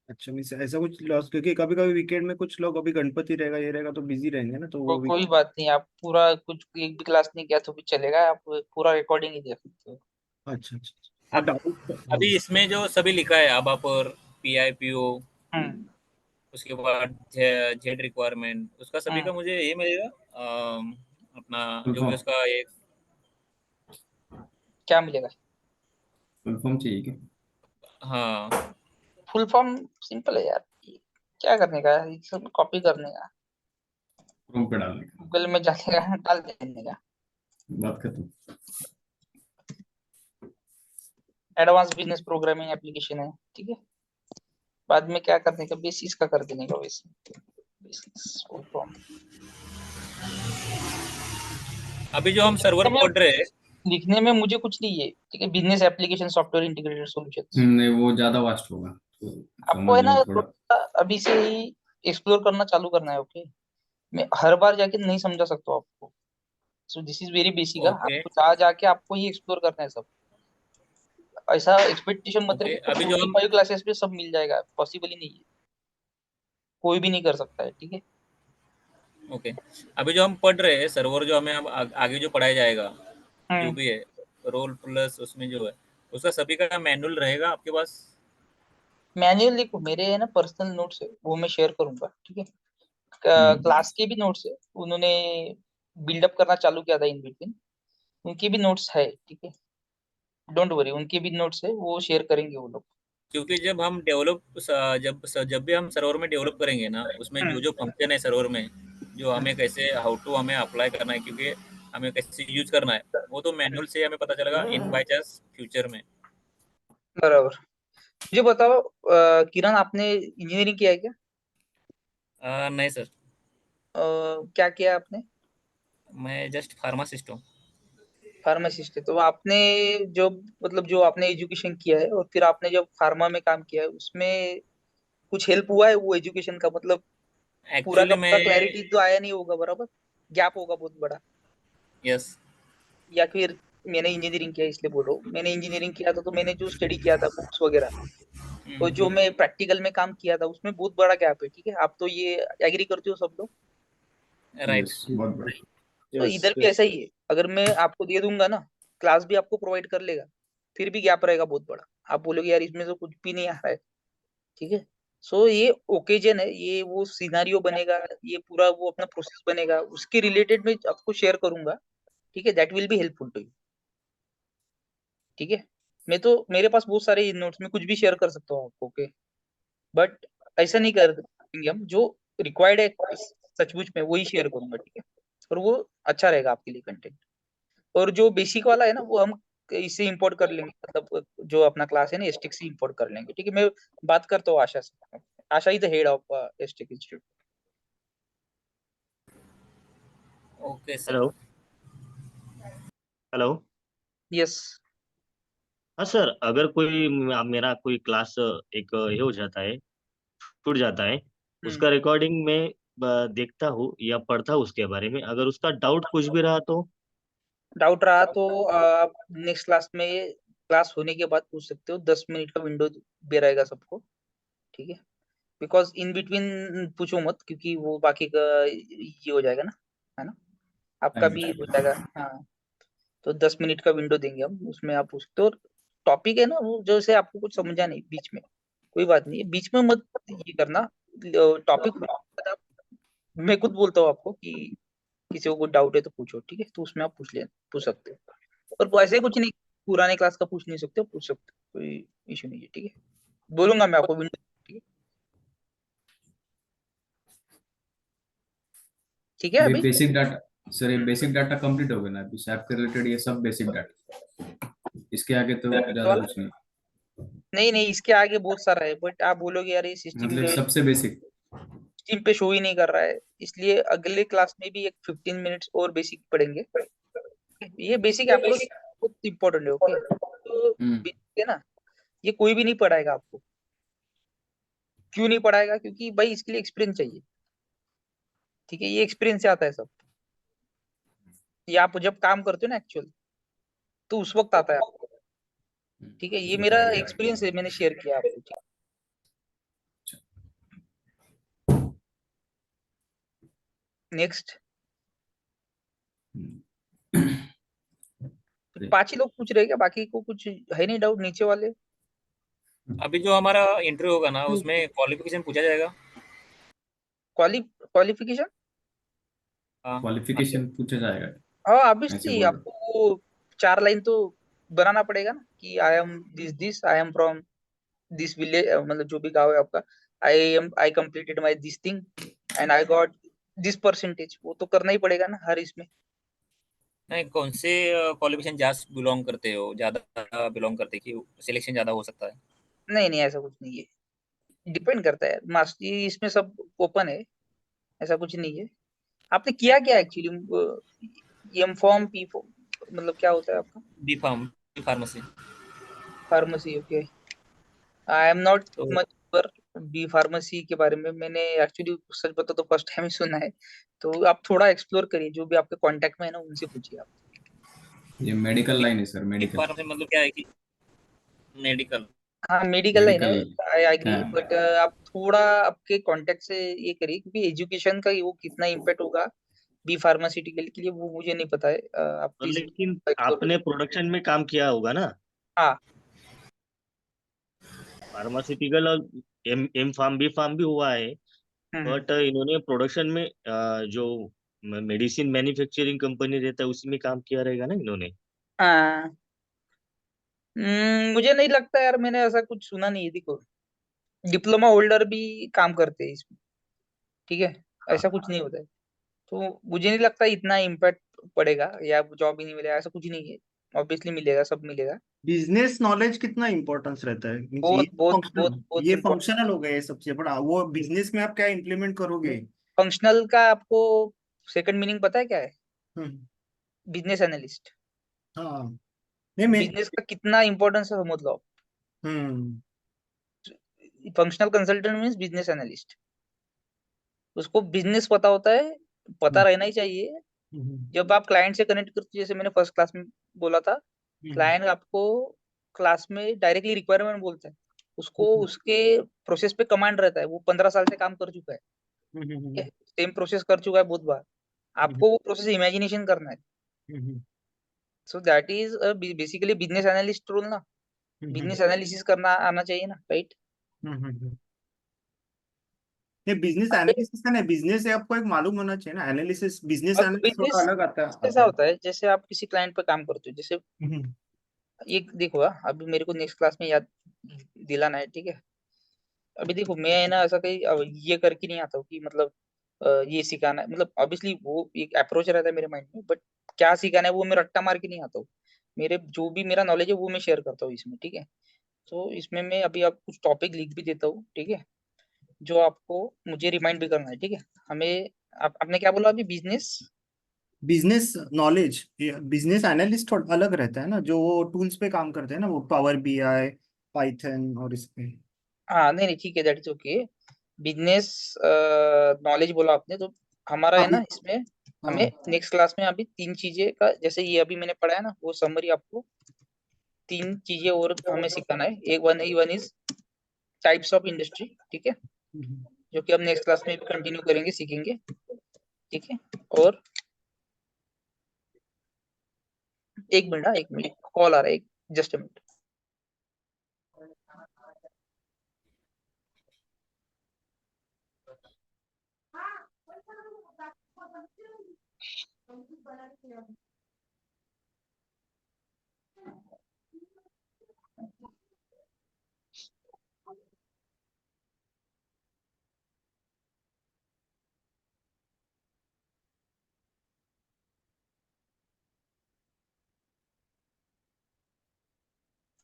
अच्छा, मिस ऐसा कुछ लॉस, क्योंकि कभी कभी वीकेंड में कुछ लोग, अभी गणपति रहेगा ये रहेगा तो बिजी रहेंगे ना, तो वो भी. कोई बात नहीं, आप पूरा कुछ एक भी क्लास नहीं किया तो भी चलेगा, आप पूरा रिकॉर्डिंग ही देख सकते हो। अच्छा अच्छा अच्छा. और अब डाउट. अभी इसमें जो सभी लिखा है अब आप और PIPO, हम्म उसके बाद जेड रिक्वायरमेंट, उसका सभी हम्म का मुझे ये मिलेगा अपना फुल जो भी फॉर्म. उसका एक क्या मिलेगा? फुल फॉर्म चाहिए क्या? हाँ फुल फॉर्म सिंपल है यार, क्या करने का है, सब कॉपी करने का, क्रोम पे डालने का. गूगल में जाने का, डाल देने का। बात खत्म. एडवांस बिजनेस प्रोग्रामिंग एप्लीकेशन है, ठीक है। बाद में क्या करने का, बेसिस का कर देने का, बेसिस फुल फॉर्म। अभी जो हम सर्वर पढ़ रहे हैं लिखने में मुझे कुछ नहीं है, ठीक है, business application software integrated solutions. नहीं, वो ज्यादा वास्ट होगा तो आपको है समझने ना में थोड़ा. थोड़ा अभी से ही एक्सप्लोर करना चालू करना है, ओके। मैं हर बार जाके नहीं समझा सकता हूँ आपको, सो दिस इज वेरी बेसिक है, ओके आपको जा जाके आपको ही एक्सप्लोर करना है सब। ऐसा एक्सपेक्टेशन मत ओके रखिए अभी जो हम 45 क्लासेस पे सब मिल जाएगा, पॉसिबल ही नहीं है, कोई भी नहीं कर सकता है, ठीक है। ओके अभी जो हम पढ़ रहे हैं सर्वर, जो हमें अब आगे जो पढ़ाया जाएगा जो हम्म भी है, रोल प्लस उसमें जो है उसका सभी का मैनुअल रहेगा आपके पास? मैनुअल देखो, मेरे है ना पर्सनल नोट्स है, वो मैं शेयर करूंगा, ठीक है। हम्म. क्लास के भी नोट्स है, उन्होंने बिल्डअप करना चालू किया था इन बिटवीन, उनके भी नोट्स है, ठीक है। डोंट वरी, उनके भी नोट्स है, वो शेयर करेंगे वो लोग। क्योंकि जब हम डेवलप जब भी हम सर्वर में डेवलप करेंगे ना, उसमें जो हम्म जो फंक्शन है सर्वर में, जो हम्म, हमें कैसे हाउ टू हमें अप्लाई करना है, क्योंकि हमें कैसे यूज करना है, वो तो मैनुअल से हमें पता चलेगा इन बाय चांस फ्यूचर में। बराबर। मुझे बताओ किरण, आपने इंजीनियरिंग किया है क्या? नहीं सर, क्या किया आपने? मैं जस्ट फार्मासिस्ट हूँ। फार्मासिस्ट है, तो आपने जो मतलब जो आपने एजुकेशन किया है और फिर आपने जब फार्मा में काम किया है, उसमें कुछ हेल्प हुआ है वो एजुकेशन का, मतलब पूरा का एक्चुअली मैं पूरा क्लैरिटी तो आया नहीं होगा, बराबर, गैप होगा बहुत बड़ा। यस। या फिर मैंने इंजीनियरिंग किया इसलिए बोल रहा हूँ, मैंने इंजीनियरिंग किया था तो मैंने जो स्टडी किया था बुक्स वगैरह, और जो मैं प्रैक्टिकल में काम किया था उसमें बहुत बड़ा गैप है, ठीक है। आप तो ये एग्री करते हो सब लोग? राइट। यस, बहुत बढ़िया. तो यस इधर भी यस. ऐसा ही है, अगर मैं आपको दे दूंगा ना, क्लास भी आपको प्रोवाइड कर लेगा, फिर भी गैप रहेगा बहुत बड़ा, आप बोलोगे यार इसमें तो कुछ भी नहीं आ रहा है, ठीक है। सो ये ओकेजन है, ये वो सिनारियो बनेगा, ये पूरा वो अपना प्रोसेस बनेगा, उसके रिलेटेड में आपको शेयर करूंगा, ठीक है, that will be helpful to you, ठीक है। मैं तो मेरे पास बहुत सारे नोट्स में कुछ भी शेयर कर सकता हूँ आपको, ओके। बट ऐसा नहीं करेंगे हम, जो रिक्वायर्ड है सचमुच में वही शेयर करूंगा, ठीक है। और वो अच्छा रहेगा आपके लिए कंटेंट। और जो बेसिक वाला है ना, वो हम इससे इंपोर्ट कर लेंगे, मतलब जो अपना क्लास है ना एस्टिक से इंपोर्ट कर लेंगे, ठीक है। मैं बात करता हूँ आशा से, आशा ही द हेड ऑफ एस्टिक institute. Okay sir. Hello. Hello. Yes. हाँ सर, अगर कोई मेरा कोई क्लास एक ये हो जाता है, छूट जाता है, उसका रिकॉर्डिंग में देखता हूँ या पढ़ता हूँ उसके बारे में, अगर उसका डाउट कुछ भी रहा तो. डाउट रहा तो आप नेक्स्ट क्लास में, क्लास होने के बाद पूछ सकते हो, 10 मिनट का विंडो दे रहेगा सबको, ठीक है। बिकॉज इन बिटवीन पूछो मत, क्योंकि वो बाकी का ये हो जाएगा ना, है ना, आपका टाइम भी वेस्ट. हो जाएगा, हाँ। तो 10 मिनट का विंडो देंगे हम, उसमें आप पूछ सकते हो। टॉपिक है ना वो, जैसे आपको कुछ समझा नहीं बीच में, कोई बात नहीं है, बीच में मत ये करना, टॉपिक मैं खुद बोलता हूँ आपको कि किसी को कुछ डाउट है तो पूछो, ठीक है, तो उसमें आप पूछ सकते हो। और वैसे कुछ नहीं, पुराने क्लास का पूछ नहीं सकते हो, पूछ सकते हो, कोई इशू नहीं है, ठीक है। बोलूंगा मैं आपको विंडो, ठीक है, ठीक है ये अभी। Basic data. सर, ये बेसिक डाटा कंप्लीट हो गया ना अभी, सैप के रिलेटेड ये सब बेसिक डाटा. इसके आगे तो ज्यादा वाला कुछ नहीं. नहीं नहीं, इसके आगे बहुत सारा है, बट आप बोलोगे यार ये सिस्टम मतलब लेवल, सबसे बेसिक. टीम पे शो ही नहीं कर रहा है, इसलिए अगले क्लास में भी एक 15 मिनट्स और बेसिक पढ़ेंगे। ये बेसिक अप्रोच बहुत इंपॉर्टेंट है। ओके, तो basic है ना, ये कोई भी नहीं पढ़ाएगा आपको। क्यों नहीं पढ़ाएगा? क्योंकि भाई इसके लिए एक्सपीरियंस चाहिए। ठीक है, ये एक्सपीरियंस से आता है सब। ये आप जब काम करते हो ना एक्चुअल, तो उस वक्त आता है आपको। ठीक है, ये मेरा एक्सपीरियंस है, मैंने शेयर किया आपको। ठीक नेक्स्ट, 5 ही लोग पूछ रहे हैं क्या? बाकी को कुछ है नहीं डाउट नीचे वाले? अभी जो हमारा इंटरव्यू होगा ना, उसमें क्वालिफिकेशन पूछा जाएगा। क्वालिफिकेशन? हाँ, क्वालिफिकेशन पूछा जाएगा, हाँ, ऐसे ऑब्वियसली बोल रहे हो। आपको 4 लाइन तो बनाना पड़ेगा ना, कि I am this, I am from this village, मतलब जो भी गाँव है आपका, I completed my this thing and I got this percentage. वो तो करना ही पड़ेगा ना हर इसमें। नहीं, कौन से क्वालिफिकेशन ज्यादा बिलोंग करते हो, ज्यादा बिलोंग करते कि सिलेक्शन ज्यादा हो सकता है? नहीं नहीं, ऐसा कुछ नहीं है, डिपेंड करता है। मास्टरी इसमें सब ओपन है, ऐसा कुछ नहीं है। आपने किया क्या actually? M form, P form, मतलब क्या होता है आपका? B pharm, B pharmacy. Pharmacy, okay. I am not too much पर बी फार्मेसी के बारे में। मैंने एक्चुअली सच बता तो फर्स्ट टाइम ही सुना है। तो आप थोड़ा एक्सप्लोर करिए, जो भी आपके कांटेक्ट में है ना उनसे पूछिए आप। ये मेडिकल लाइन है सर, बी मेडिकल फार्मेसी मतलब क्या है कि मेडिकल? हाँ, मेडिकल लाइन है, मेडिकल। आई एग्री, बट आप थोड़ा आपके कांटेक्ट से ये करिए, क्योंकि एजुकेशन का वो कितना इम्पैक्ट होगा बी फार्मास्यूटिकल के लिए वो मुझे नहीं पता है। आप प्लीज लेकिन एक्सप्लोर आपने करिए। प्रोडक्शन में काम किया होगा ना, हाँ, फार्मास्यूटिकल और एम फार्म बी फार्म भी हुआ है, हम्म, बट इन्होंने प्रोडक्शन में जो मेडिसिन मैन्युफैक्चरिंग कंपनी रहता है उसी में काम किया रहेगा ना इन्होंने। हाँ। मुझे नहीं लगता यार, मैंने ऐसा कुछ सुना नहीं है। देखो, डिप्लोमा होल्डर भी काम करते हैं इसमें। ठीक है, हाँ, ऐसा कुछ नहीं होता है। तो मुझे नहीं लगता इतना इम्पैक्ट पड़ेगा या जॉब ही नहीं मिलेगा, ऐसा कुछ नहीं है। ऑब्वियसली मिलेगा, सब मिलेगा। बिजनेस नॉलेज कितना इंपॉर्टेंस रहता है मीन्स बहुत बहुत बहुत बहुत ये इम्पोर्टेंट। फंक्शनल हो गया है सबसे बड़ा, वो बिजनेस में आप क्या इम्प्लीमेंट करोगे। फंक्शनल का आपको सेकंड मीनिंग पता है क्या है? हम्म, बिजनेस एनालिस्ट। हाँ, नहीं मैं, बिजनेस का कितना इंपॉर्टेंस है समझ लो आप। Hmm functional consultant means business analyst. उसको बिजनेस पता होता है, पता हम्म रहना ही चाहिए। हम्म जब आप क्लाइंट से कनेक्ट करते हो, जैसे मैंने फर्स्ट क्लास में बोला था, हम्म क्लाइंट आपको क्लास में डायरेक्टली रिक्वायरमेंट बोलता है। उसको हम्म उसके प्रोसेस पे कमांड रहता है, वो 15 साल से काम कर चुका है। ठीक है, सेम प्रोसेस कर चुका है बहुत बार। हम्म आपको वो प्रोसेस इमेजिनेशन करना है। Hmm so that is basically business analyst role ना। हम्म बिजनेस एनालिसिस करना आना चाहिए ना, राइट? ये बिजनेस एनालिसिस का नहीं, बिजनेस है आपको एक मालूम होना चाहिए ना, एनालिसिस बिजनेस अब एनालिसिस थोड़ा बिजनेस अलग आता कैसा आता है। होता है, जैसे आप किसी क्लाइंट पे काम करते हो, जैसे हम्म ये देखो, अभी मेरे को नेक्स्ट क्लास में याद दिलाना है। ठीक है, अभी देखो मैं है ना ऐसा कहीं ये करके नहीं आता हूँ कि मतलब ये सिखाना है। मतलब ऑब्वियसली वो एक अप्रोच रहता है मेरे माइंड में, बट क्या सिखाना है वो मैं रट्टा मार के नहीं आता हूँ। मेरे जो भी मेरा नॉलेज है वो मैं शेयर करता हूँ इसमें। ठीक है, तो इसमें मैं अभी आप कुछ टॉपिक लिख भी देता हूँ। ठीक है, जो आपको मुझे रिमाइंड भी करना है। ठीक है, हमें आपने क्या बोला अभी? Business. Business knowledge, business analyst थोड़ा अलग रहता है ना, जो वो टूल्स पे काम करते हैं ना, वो पावर बीआई, पाइथन और इस पे। हाँ, नहीं नहीं, ठीक है, that is okay. Business knowledge बोला आपने, तो हमारा है अभी, ना इसमें, हमें हाँ, नेक्स्ट क्लास में अभी 3 चीजें का, जैसे ये अभी मैंने पढ़ा है ना वो समरी, आपको 3 चीजें और हमें सिखाना है। एक one is types of industry. ठीक है, जो कि हम नेक्स्ट क्लास में भी कंटिन्यू करेंगे, सीखेंगे। ठीक है, और एक मिनट, हाँ, एक मिनट, कॉल आ रहा है, एक जस्ट अ मिनट।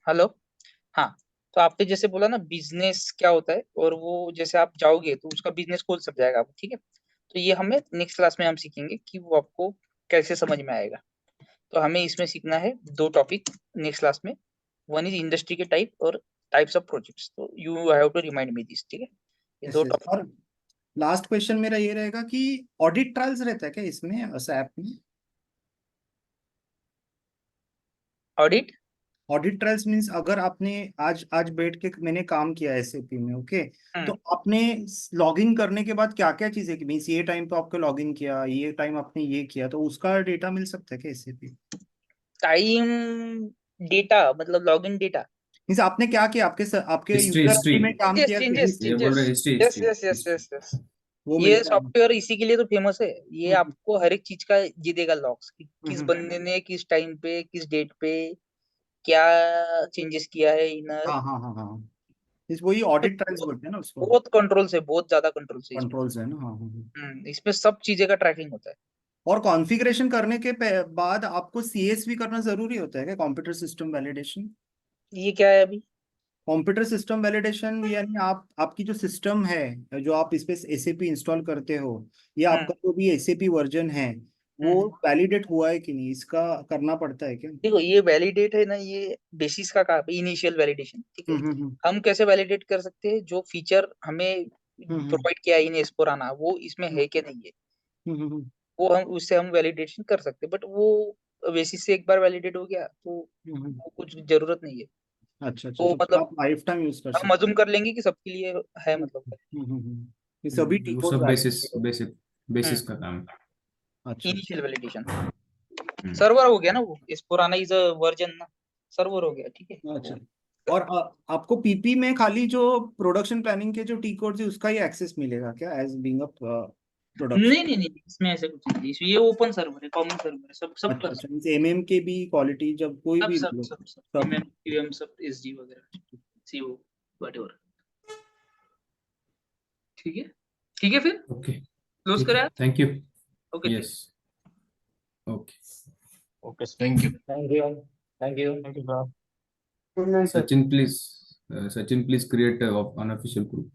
हेलो, हाँ। तो आपने जैसे बोला ना बिजनेस क्या होता है, और वो जैसे आप जाओगे तो उसका बिजनेस खोल सब जाएगा आपको, ठीक है। तो ये हमें नेक्स्ट क्लास में हम सीखेंगे कि वो आपको कैसे समझ में आएगा। तो हमें इसमें सीखना है 2 टॉपिक नेक्स्ट क्लास में। वन इज इंडस्ट्री के टाइप और टाइप्स ऑफ प्रोजेक्ट्स। तो you have to remind me this, ठीक है। ये यस 2 यस। टॉपिक। और लास्ट क्वेश्चन मेरा ये रहेगा कि ऑडिट ट्रायल्स रहता है क्या इसमें SAP में? ऑडिट ऑडिट ट्रायल्स मीन्स अगर आपने आज आज बैठ के मैंने काम किया SAP में, ओके, तो आपने लॉगिन करने के बाद क्या क्या चीजें की, मीन्स ये टाइम पे आपको लॉगिन किया, ये टाइम आपने ये किया, तो उसका डेटा मिल सकता है क्या SAP? टाइम डेटा मतलब लॉगिन डेटा। मीन्स आपने क्या किया, आपके हिस्ट्री यूजर हिस्ट्री आईडी में काम चेंजेस किया कि चेंजेस ये बोल रहे history yes history yes yes yes yes. वो ये मिलता है? सॉफ्टवेयर इसी के लिए तो फेमस है। ये हम्म, आपको हर एक चीज का ये देगा लॉग्स कि किस हम्म, बंदे ने किस टाइम पे किस डेट पे क्या चेंजेस किया है इनर। हाँ हाँ हाँ हाँ। मीन्स वही ऑडिट ट्रायल्स बोलते हैं ना उसको। बहुत कंट्रोल से, बहुत ज्यादा कंट्रोल से इसमें। कंट्रोल्स है ना, हाँ हाँ हाँ। इसमें सब चीजें का ट्रैकिंग होता है। और कॉन्फ़िगरेशन करने के बाद आपको CSV करना जरूरी होता है क्या, कंप्यूटर सिस्टम वैलिडेशन? ये क्या है अभी? कंप्यूटर सिस्टम वैलिडेशन यानी आपकी जो सिस्टम है, जो आप इस पे SAP इंस्टॉल करते हो, या हम्म आपका जो भी SAP वर्जन है, वो हम्म। वैलिडेट हुआ है कि नहीं, इसका करना पड़ता है क्या? देखो ये वैलिडेट है ना, ये बेसिस का काम है, इनिशियल वैलिडेशन, ठीक है। हम्म। हम कैसे वैलिडेट कर सकते हैं? जो फीचर हमें हम्म प्रोवाइड किया है इन एस्पोराना वो इसमें हम्म है कि नहीं है, हम्म वो हम उससे हम वैलिडेशन कर सकते हैं। बट वो बेसिस से एक बार वैलिडेट हो गया तो हम्म। वो कुछ जरूरत नहीं है। अच्छा अच्छा, तो तो फिर मतलब आप लाइफ टाइम यूज कर हम सकते अजूम कर लेंगे कि सबके लिए है हो। मतलब। ये सभी टी वो कोड सब बेसिस वैलिडेट होते बेसिक बेसिस हम्म का काम है। अच्छा इनिशियल वैलिडेशन हम्म। सर्वर हो गया ना, वो एस्पोराना इज अ वर्जन ना, सर्वर हो गया, ठीक है। अच्छा। और आपको PP में खाली जो प्रोडक्शन प्लानिंग के जो टी कोड है उसका ही एक्सेस मिलेगा क्या, एज बीइंग अ प्रोडक्शन? नहीं नहीं नहीं, इसमें ऐसे कुछ नहीं है। ये ओपन सर्वर है, कॉमन सर्वर है, सब सब अच्छा कर अच्छा, सकते मीन्स MM के भी क्वालिटी जब कोई हैं। भी सब मतलब सब सब सब सब। एमएम क्यूएम सब एसडी वगैरह सीओ व्हाटएवर। ठीक है, ठीक है, फिर ओके क्लोज ठीक करें है, आज। Thank you. Okay yes okay. Okay thank you. Thank you. Thank you. Good night sir. Sachin, please create a unofficial group.